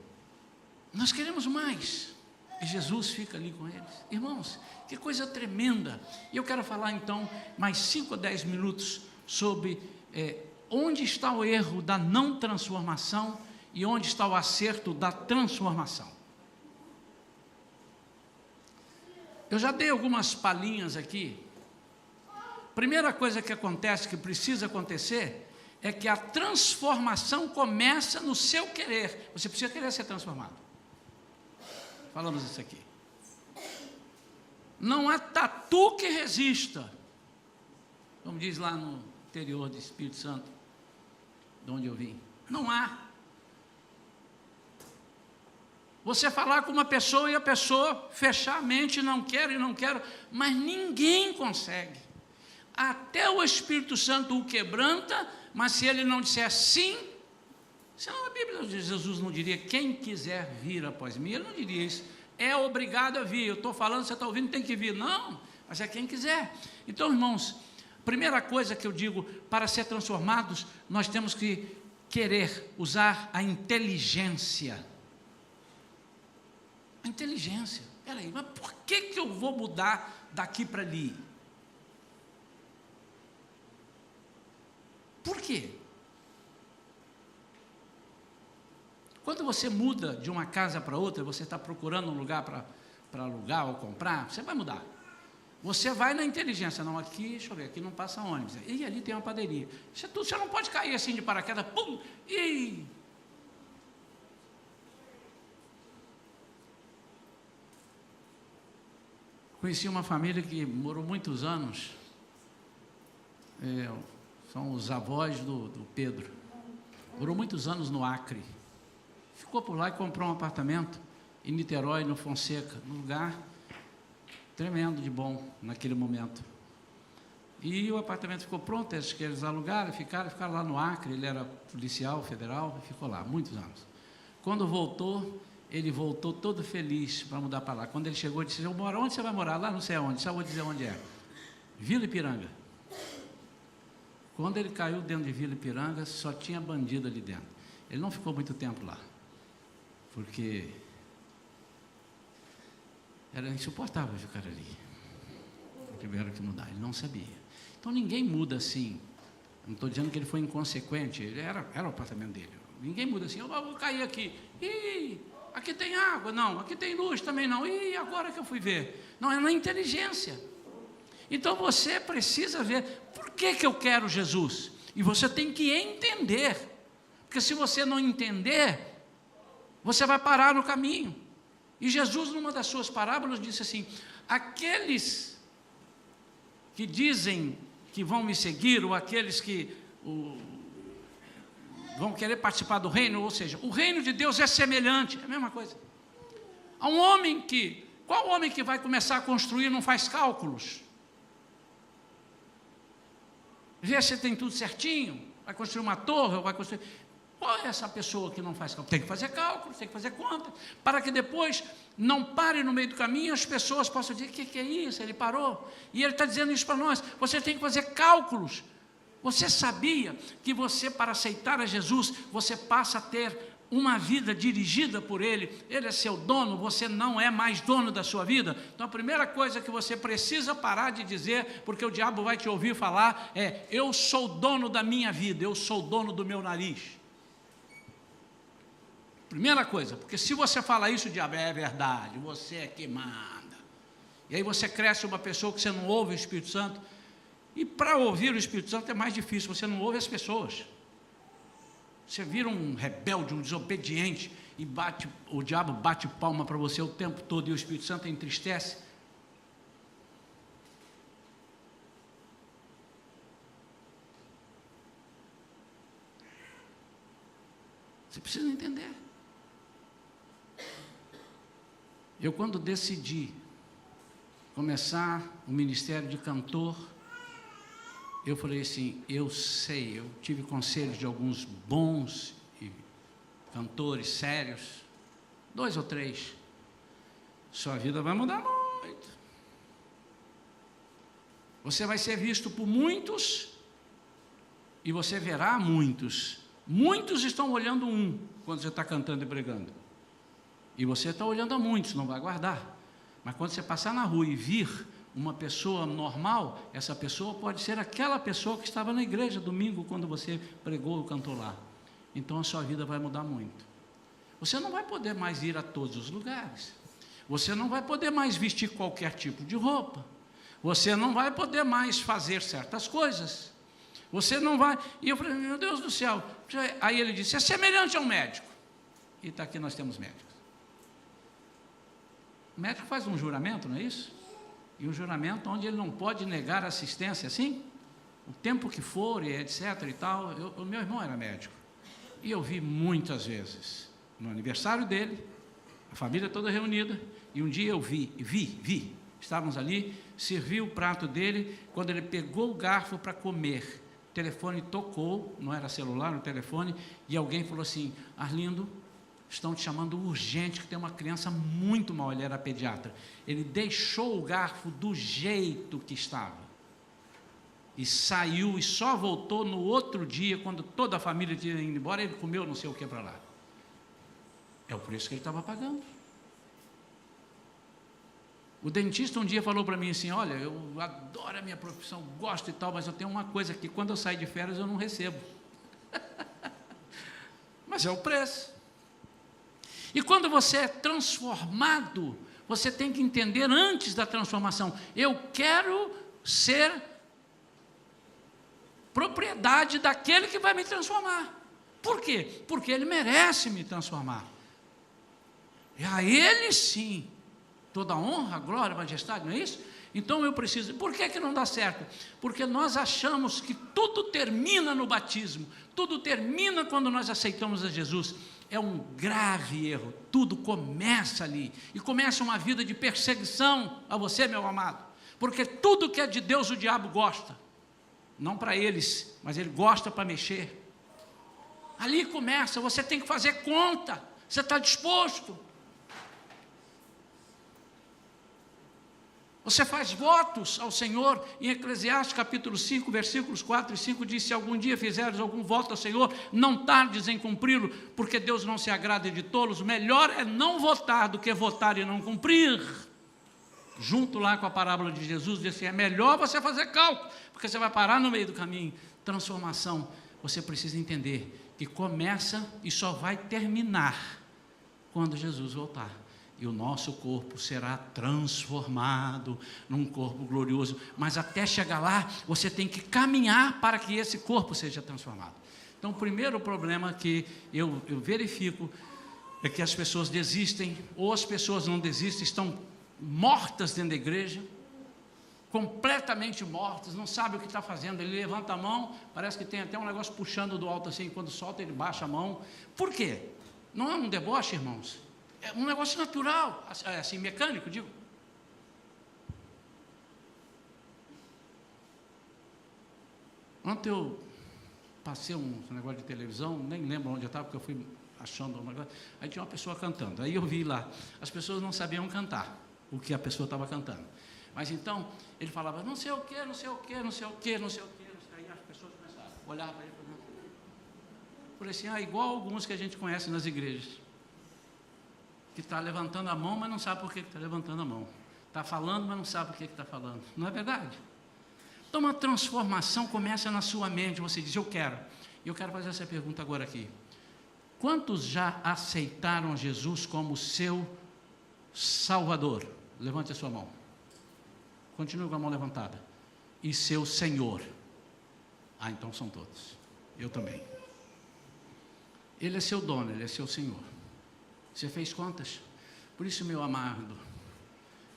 nós queremos mais. E Jesus fica ali com eles. Irmãos, que coisa tremenda. E eu quero falar então mais 5 a 10 minutos sobre onde está o erro da não transformação e onde está o acerto da transformação. Eu já dei algumas palhinhas aqui. Primeira coisa que acontece, que precisa acontecer, é que a transformação começa no seu querer. Você precisa querer ser transformado. Falamos isso aqui. Não há tatu que resista, como diz lá no interior do Espírito Santo, de onde eu vim. Não há. Você falar com uma pessoa e a pessoa fechar a mente: não quero e não quero, mas ninguém consegue. Até o Espírito Santo o quebranta, mas se ele não disser sim, senão a Bíblia de Jesus não diria: quem quiser vir após mim. Ele não diria isso: é obrigado a vir. Eu estou falando, você está ouvindo, tem que vir. Não, mas é quem quiser. Então, irmãos, primeira coisa que eu digo: para ser transformados, nós temos que querer usar a inteligência. A inteligência. Peraí, mas por que eu vou mudar daqui para ali? Por quê? Quando você muda de uma casa para outra, você está procurando um lugar para alugar ou comprar, você vai mudar. Você vai na inteligência: não, aqui, deixa eu ver, aqui não passa ônibus, e ali tem uma padaria. Você não pode cair assim de paraquedas, pum, e... conheci uma família que morou muitos anos, são os avós do Pedro, morou muitos anos no Acre, ficou por lá e comprou um apartamento em Niterói, no Fonseca, num lugar tremendo de bom naquele momento. E o apartamento ficou pronto, eles alugaram, ficaram lá no Acre, ele era policial federal, ficou lá muitos anos. Quando voltou, ele voltou todo feliz para mudar para lá. Quando ele chegou, ele disse: eu moro, onde você vai morar? Lá não sei aonde, só vou dizer onde é. Vila Ipiranga. Quando ele caiu dentro de Vila Ipiranga, só tinha bandido ali dentro. Ele não ficou muito tempo lá, porque era insuportável ficar ali. Tiveram que mudar, ele não sabia. Então ninguém muda assim. Não estou dizendo que ele foi inconsequente, ele era o apartamento dele. Ninguém muda assim: eu vou cair aqui. Ih, aqui tem água, não, aqui tem luz também não. Ih, agora que eu fui ver. Não, é na inteligência. Então você precisa ver por que eu quero Jesus. E você tem que entender. Porque se você não entender, você vai parar no caminho. E Jesus, numa das suas parábolas, disse assim: aqueles que dizem que vão me seguir, ou aqueles que vão querer participar do reino, ou seja, o reino de Deus é semelhante, é a mesma coisa. Há um homem qual homem que vai começar a construir não faz cálculos? Vê se tem tudo certinho, vai construir uma torre, ou vai construir... Qual é essa pessoa que não faz cálculos? Tem que fazer cálculos, tem que fazer conta, para que depois não pare no meio do caminho e as pessoas possam dizer: o que é isso? Ele parou. E ele está dizendo isso para nós: você tem que fazer cálculos. Você sabia que você, para aceitar a Jesus, você passa a ter uma vida dirigida por Ele? Ele é seu dono, você não é mais dono da sua vida. Então a primeira coisa que você precisa parar de dizer, porque o diabo vai te ouvir falar, é: eu sou dono da minha vida, eu sou dono do meu nariz. Primeira coisa, porque se você fala isso, o diabo: é verdade, você é que manda. E aí você cresce uma pessoa que você não ouve o Espírito Santo. E para ouvir o Espírito Santo é mais difícil, você não ouve as pessoas. Você vira um rebelde, um desobediente, e o diabo bate palma para você o tempo todo, e o Espírito Santo entristece. Você precisa entender. Eu, quando decidi começar o ministério de cantor, eu falei assim: eu sei, eu tive conselhos de alguns bons cantores sérios, 2 ou 3, sua vida vai mudar muito. Você vai ser visto por muitos, e você verá muitos. Muitos estão olhando quando você está cantando e pregando. E você está olhando a muitos, não vai guardar. Mas quando você passar na rua e vir uma pessoa normal, essa pessoa pode ser aquela pessoa que estava na igreja domingo, quando você pregou ou cantou lá. Então a sua vida vai mudar muito. Você não vai poder mais ir a todos os lugares. Você não vai poder mais vestir qualquer tipo de roupa. Você não vai poder mais fazer certas coisas. Você não vai... E eu falei: meu Deus do céu. Aí ele disse: é semelhante a um médico. E está aqui, nós temos médicos. O médico faz um juramento, não é isso? E um juramento onde ele não pode negar assistência, assim, o tempo que for, e etc. e tal. O meu irmão era médico, e eu vi muitas vezes, no aniversário dele, a família toda reunida, e um dia eu vi, estávamos ali, servi o prato dele, quando ele pegou o garfo para comer, o telefone tocou, não era celular, no telefone, e alguém falou assim: Arlindo, estão te chamando urgente, que tem uma criança muito mal. Ele era pediatra. Ele deixou o garfo do jeito que estava e saiu, e só voltou no outro dia, quando toda a família tinha ido embora. Ele comeu não sei o que para lá. É o preço que ele estava pagando. O dentista um dia falou para mim assim: olha, eu adoro a minha profissão, gosto e tal, mas eu tenho uma coisa que quando eu sair de férias eu não recebo. Mas é o preço. E quando você é transformado, você tem que entender antes da transformação: eu quero ser propriedade daquele que vai me transformar. Por quê? Porque ele merece me transformar. E a ele sim toda honra, glória, majestade, não é isso? Então eu preciso. Por que não dá certo? Porque nós achamos que tudo termina no batismo, tudo termina quando nós aceitamos a Jesus. É um grave erro. Tudo começa ali, e começa uma vida de perseguição a você, meu amado, porque tudo que é de Deus o diabo gosta, não para eles, mas ele gosta para mexer. Ali começa, você tem que fazer conta. Você está disposto? Você faz votos ao Senhor. Em Eclesiastes capítulo 5, versículos 4 e 5 diz: se algum dia fizeres algum voto ao Senhor, não tardes em cumpri-lo, porque Deus não se agrada de tolos. Melhor é não votar do que votar e não cumprir. Junto lá com a parábola de Jesus, diz assim: é melhor você fazer cálculo, porque você vai parar no meio do caminho. Transformação, você precisa entender que começa e só vai terminar quando Jesus voltar. E o nosso corpo será transformado num corpo glorioso. Mas até chegar lá, você tem que caminhar para que esse corpo seja transformado. Então, o primeiro problema que eu verifico é que as pessoas desistem, ou as pessoas não desistem, estão mortas dentro da igreja, completamente mortas, não sabe o que está fazendo. Ele levanta a mão, parece que tem até um negócio puxando do alto assim, quando solta ele baixa a mão. Por quê? Não é um deboche, irmãos? É um negócio natural, assim, mecânico, digo. Ontem eu passei um negócio de televisão, nem lembro onde eu estava, porque eu fui achando um negócio. Aí tinha uma pessoa cantando, aí eu vi lá, as pessoas não sabiam cantar o que a pessoa estava cantando. Mas então, ele falava, não sei o que, não sei o que, não sei o que, não sei o que. Aí as pessoas começaram a olhar para ele. Por assim, igual alguns que a gente conhece nas igrejas, que está levantando a mão, mas não sabe por que está levantando a mão. Está falando, mas não sabe por que está falando. Não é verdade? Então, uma transformação começa na sua mente. Você diz, eu quero. E eu quero fazer essa pergunta agora aqui. Quantos já aceitaram Jesus como seu Salvador? Levante a sua mão. Continue com a mão levantada. E seu Senhor? Ah, então são todos. Eu também. Ele é seu dono, Ele é seu Senhor. Você fez contas? Por isso, meu amado,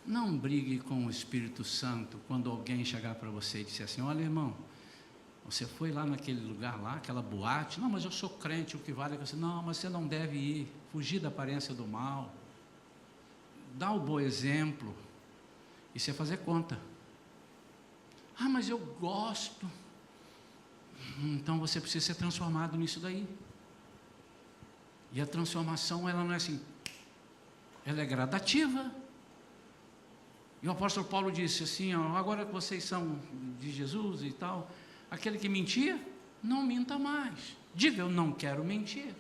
não brigue com o Espírito Santo quando alguém chegar para você e disser assim, olha, irmão, você foi lá naquele lugar lá, aquela boate, não, mas eu sou crente, o que vale é que você, não, mas você não deve ir, fugir da aparência do mal, dá o bom exemplo, e você fazer conta. Ah, mas eu gosto. Então você precisa ser transformado nisso daí. E a transformação, ela não é assim, ela é gradativa. E o apóstolo Paulo disse assim, ó, agora que vocês são de Jesus e tal, aquele que mentia, não minta mais. Diga, eu não quero mentir.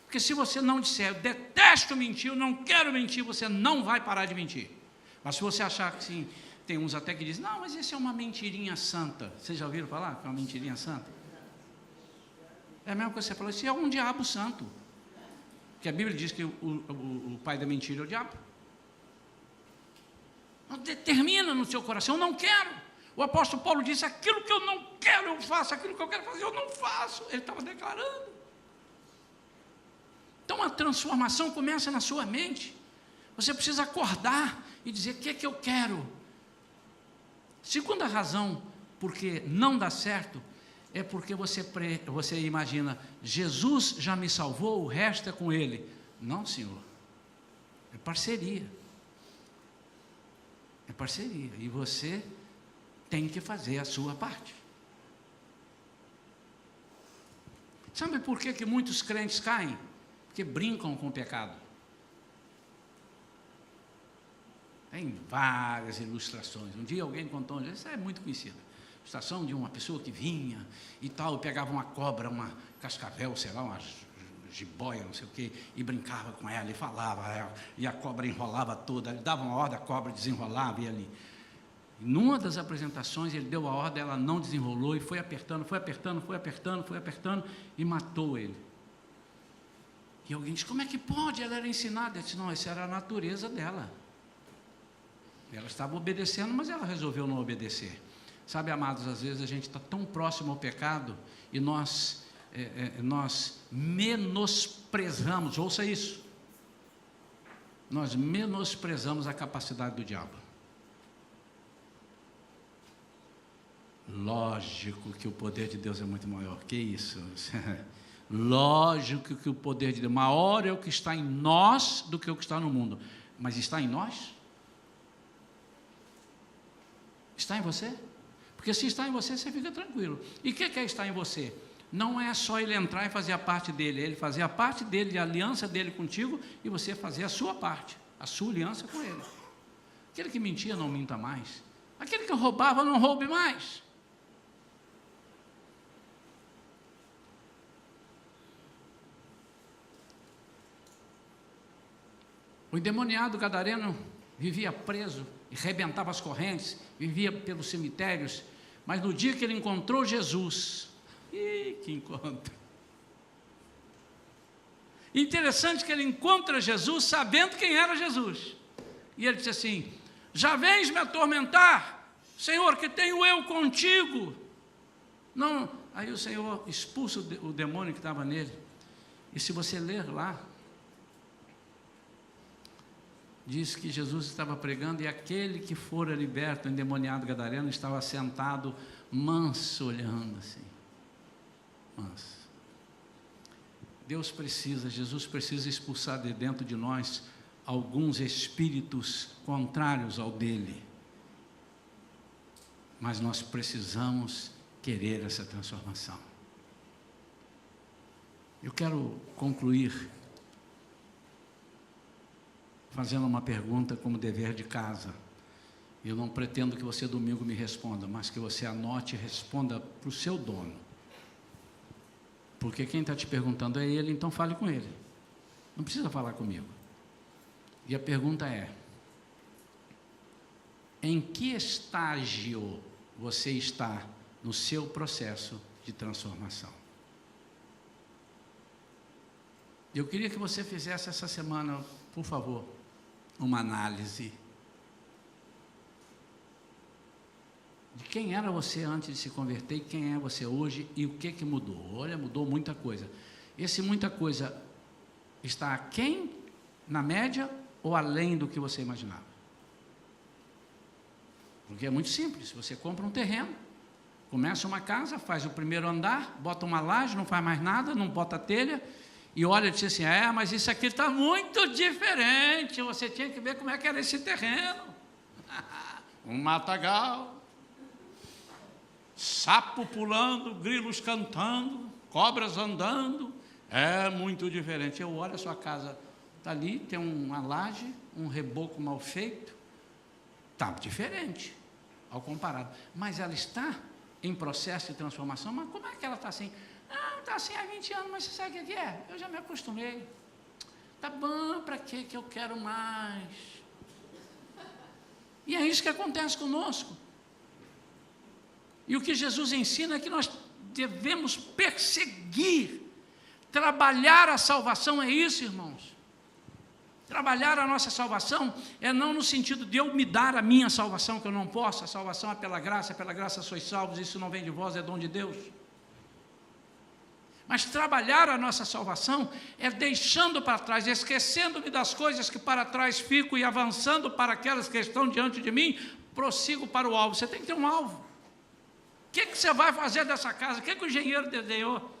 Porque se você não disser, eu detesto mentir, eu não quero mentir, você não vai parar de mentir. Mas se você achar que sim, tem uns até que dizem, não, mas isso é uma mentirinha santa. Vocês já ouviram falar que é uma mentirinha santa? É a mesma coisa que você falou, isso é um diabo santo. Que a Bíblia diz que o pai da mentira é o diabo. Determina no seu coração, eu não quero. O apóstolo Paulo disse, aquilo que eu não quero eu faço, aquilo que eu quero fazer eu não faço. Ele estava declarando. Então a transformação começa na sua mente. Você precisa acordar e dizer, o que é que eu quero? Segunda razão, porque não dá certo, é porque você imagina, Jesus já me salvou, o resto é com Ele. Não, Senhor, é parceria. É parceria, e você tem que fazer a sua parte. Sabe por que muitos crentes caem? Porque brincam com o pecado. Tem várias ilustrações. Um dia alguém contou, isso é muito conhecido. Ilustração de uma pessoa que vinha e tal, pegava uma cobra, uma cascavel, sei lá, uma jiboia, não sei o quê, e brincava com ela, e falava, e a cobra enrolava toda, ele dava uma ordem, a cobra desenrolava, e ali. E numa das apresentações, ele deu a ordem, ela não desenrolou, e foi apertando, e matou ele. E alguém disse, como é que pode? Ela era ensinada. Eu disse, não, essa era a natureza dela. Ela estava obedecendo, mas ela resolveu não obedecer. Sabe, amados, às vezes a gente está tão próximo ao pecado e nós menosprezamos, ouça isso, nós menosprezamos a capacidade do diabo. Lógico que o poder de Deus é muito maior. Que isso? Lógico que o poder de Deus maior é o que está em nós do que o que está no mundo. Mas está em nós? Está em você? Porque se está em você, você fica tranquilo. E o que é estar em você? Não é só ele entrar e fazer a parte dele, ele fazer a parte dele, a aliança dele contigo, e você fazer a sua parte, a sua aliança com ele. Aquele que mentia, não minta mais. Aquele que roubava, não roube mais. O endemoniado gadareno vivia preso e rebentava as correntes, vivia pelos cemitérios, mas no dia que ele encontrou Jesus, que encontro! Interessante que ele encontra Jesus sabendo quem era Jesus, e ele disse assim: já vens me atormentar, Senhor, que tenho eu contigo? Não. Aí o Senhor expulsa o demônio que estava nele, e se você ler lá, diz que Jesus estava pregando e aquele que fora liberto, o endemoniado gadareno, estava sentado, manso, olhando assim, manso. Jesus precisa expulsar de dentro de nós alguns espíritos contrários ao dele, mas nós precisamos querer essa transformação. Eu quero concluir fazendo uma pergunta como dever de casa. Eu não pretendo que você domingo me responda, mas que você anote e responda para o seu dono. Porque quem está te perguntando é ele, então fale com ele. Não precisa falar comigo. E a pergunta é: em que estágio você está no seu processo de transformação? Eu queria que você fizesse essa semana, por favor, uma análise de quem era você antes de se converter e quem é você hoje e o que mudou. Olha, mudou muita coisa. Esse muita coisa está aquém, na média, ou além do que você imaginava? Porque é muito simples. Você compra um terreno, começa uma casa, faz o primeiro andar, bota uma laje, não faz mais nada, não bota telha, e olha e diz assim: mas isso aqui está muito diferente, você tinha que ver como é que era esse terreno. Um matagal, sapo pulando, grilos cantando, cobras andando, é muito diferente. Eu olho a sua casa, está ali, tem uma laje, um reboco mal feito, está diferente ao comparado, mas ela está em processo de transformação. Mas como é que ela está assim? Está assim há 20 anos, mas você sabe o que é? Eu já me acostumei. Tá bom, para que eu quero mais? E é isso que acontece conosco. E o que Jesus ensina é que nós devemos perseguir, trabalhar a salvação. É isso, irmãos. Trabalhar a nossa salvação é não no sentido de eu me dar a minha salvação, que eu não posso. A salvação é pela graça sois salvos, isso não vem de vós, é dom de Deus. Mas trabalhar a nossa salvação é deixando para trás, esquecendo-me das coisas que para trás ficam e avançando para aquelas que estão diante de mim, prossigo para o alvo. Você tem que ter um alvo. O que você vai fazer dessa casa? O que o engenheiro desenhou?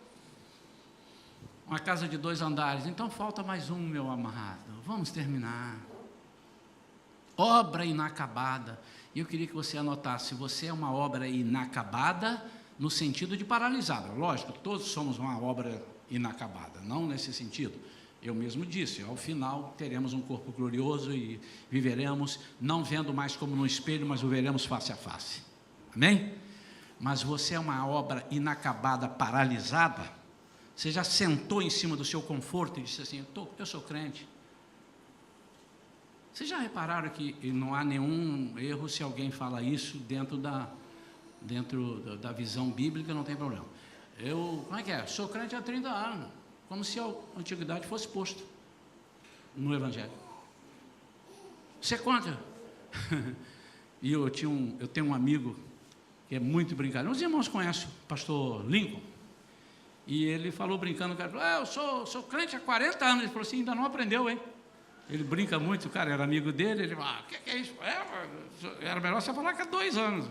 Uma casa de 2 andares. Então falta mais um, meu amado. Vamos terminar. Obra inacabada. E eu queria que você anotasse: você é uma obra inacabada no sentido de paralisada. Lógico, todos somos uma obra inacabada, não nesse sentido. Eu mesmo disse, ao final teremos um corpo glorioso e viveremos, não vendo mais como no espelho, mas o veremos face a face. Amém? Mas você é uma obra inacabada, paralisada. Você já sentou em cima do seu conforto e disse assim: eu sou crente. Vocês já repararam que não há nenhum erro se alguém fala isso dentro da visão bíblica, não tem problema. Como é que é? Sou crente há 30 anos, como se a antiguidade fosse posto no Evangelho. Você conta? E eu tenho um amigo que é muito brincalhão. Os irmãos conhecem o pastor Lincoln. E ele falou brincando, o cara falou: eu sou crente há 40 anos. Ele falou assim: ainda não aprendeu, hein? Ele brinca muito, o cara era amigo dele, ele fala, o que é isso? Era melhor você falar que há 2 anos.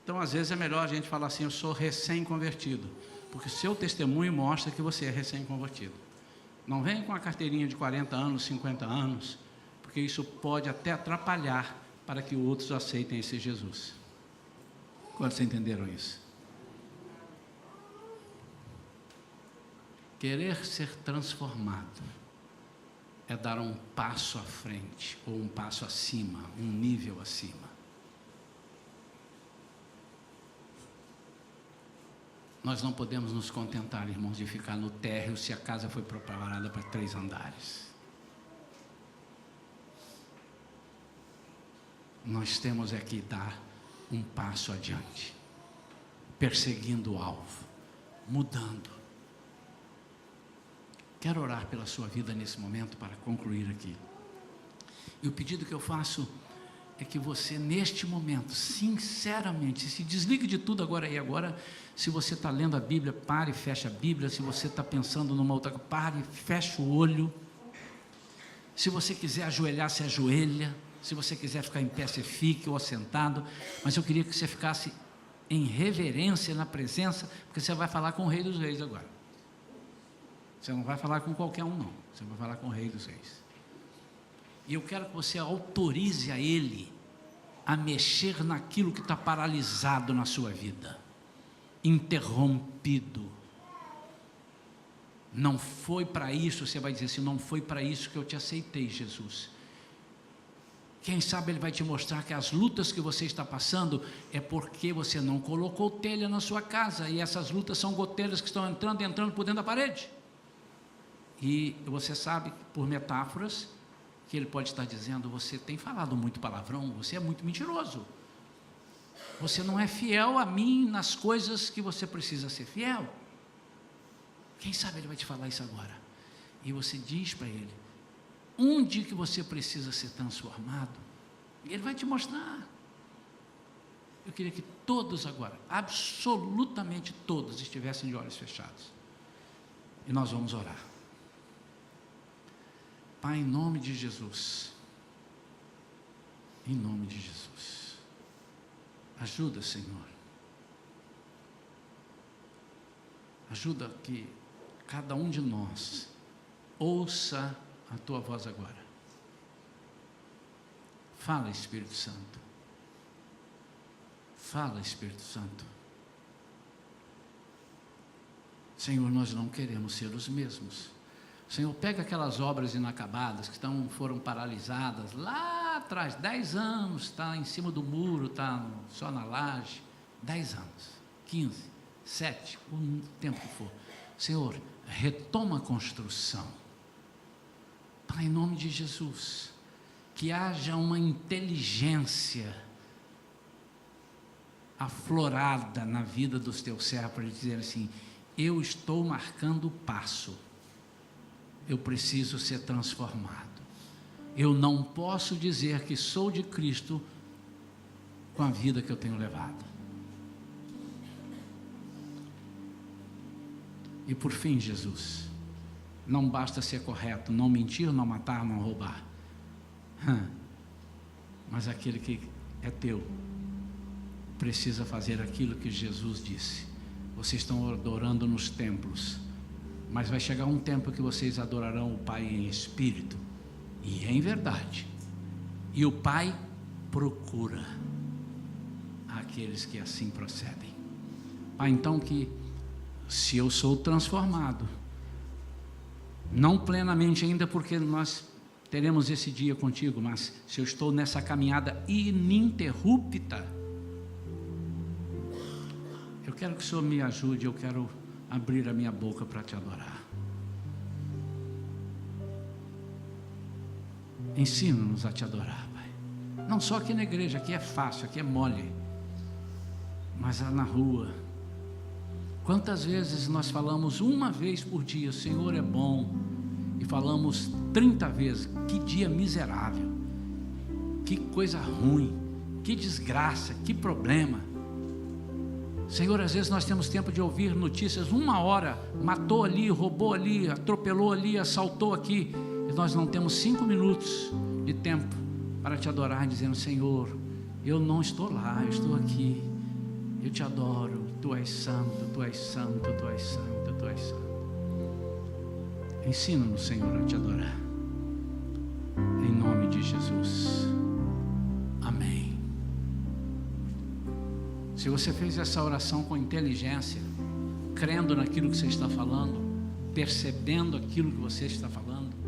Então, às vezes, é melhor a gente falar assim, eu sou recém-convertido, porque o seu testemunho mostra que você é recém-convertido. Não venha com a carteirinha de 40 anos, 50 anos, porque isso pode até atrapalhar para que outros aceitem esse Jesus. Quantos entenderam isso? Querer ser transformado é dar um passo à frente, ou um passo acima, um nível acima. Nós não podemos nos contentar, irmãos, de ficar no térreo se a casa foi preparada para 3 andares. Nós temos que dar um passo adiante, perseguindo o alvo, mudando. Quero orar pela sua vida nesse momento para concluir aqui. E o pedido que eu faço é que você, neste momento, sinceramente, se desligue de tudo agora e agora. Se você está lendo a Bíblia, pare e feche a Bíblia. Se você está pensando numa outra coisa, pare, feche o olho. Se você quiser ajoelhar, se ajoelha. Se você quiser ficar em pé, você fique, ou assentado. Mas eu queria que você ficasse em reverência na presença, porque você vai falar com o Rei dos Reis agora. Você não vai falar com qualquer um, não. Você vai falar com o Rei dos Reis. E eu quero que você autorize a Ele a mexer naquilo que está paralisado na sua vida, interrompido. Não foi para isso, você vai dizer assim, não foi para isso que eu te aceitei, Jesus. Quem sabe Ele vai te mostrar que as lutas que você está passando é porque você não colocou telha na sua casa, e essas lutas são goteiras que estão entrando por dentro da parede. E você sabe, por metáforas, que Ele pode estar dizendo, você tem falado muito palavrão, você é muito mentiroso. Você não é fiel a mim nas coisas que você precisa ser fiel. Quem sabe Ele vai te falar isso agora. E você diz para Ele, onde que você precisa ser transformado, e Ele vai te mostrar. Eu queria que todos agora, absolutamente todos, estivessem de olhos fechados. E nós vamos orar. Pai, em nome de Jesus, em nome de Jesus, ajuda, Senhor, ajuda que cada um de nós ouça a Tua voz agora. Fala, Espírito Santo, fala, Espírito Santo. Senhor, nós não queremos ser os mesmos. Senhor, pega aquelas obras inacabadas que foram paralisadas lá atrás, 10 anos, está em cima do muro, está só na laje, 10 anos, 15, 7, o tempo que for. Senhor, retoma a construção. Pai, em nome de Jesus, que haja uma inteligência aflorada na vida dos teus servos, para eles dizerem assim, eu estou marcando o passo. Eu preciso ser transformado. Eu não posso dizer que sou de Cristo com a vida que eu tenho levado. E por fim, Jesus, não basta ser correto, não mentir, não matar, não roubar. Mas aquele que é teu precisa fazer aquilo que Jesus disse. Vocês estão adorando nos templos, mas vai chegar um tempo que vocês adorarão o Pai em espírito e em verdade. E o Pai procura aqueles que assim procedem. Pai, então que se eu sou transformado, não plenamente ainda, porque nós teremos esse dia contigo, mas se eu estou nessa caminhada ininterrupta, eu quero que o Senhor me ajude, eu quero abrir a minha boca para te adorar. Ensina-nos a te adorar, Pai. Não só aqui na igreja, aqui é fácil, aqui é mole, mas lá na rua. Quantas vezes nós falamos uma vez por dia, Senhor é bom, e falamos 30 vezes, que dia miserável, que coisa ruim, que desgraça, que problema. Senhor, às vezes nós temos tempo de ouvir notícias, 1 hora, matou ali, roubou ali, atropelou ali, assaltou aqui. E nós não temos 5 minutos de tempo para te adorar, dizendo: Senhor, eu não estou lá, eu estou aqui, eu te adoro, tu és santo, tu és santo, tu és santo, tu és santo. Ensina-nos, Senhor, a te adorar, em nome de Jesus, amém. Se você fez essa oração com inteligência, crendo naquilo que você está falando, percebendo aquilo que você está falando,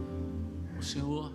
o Senhor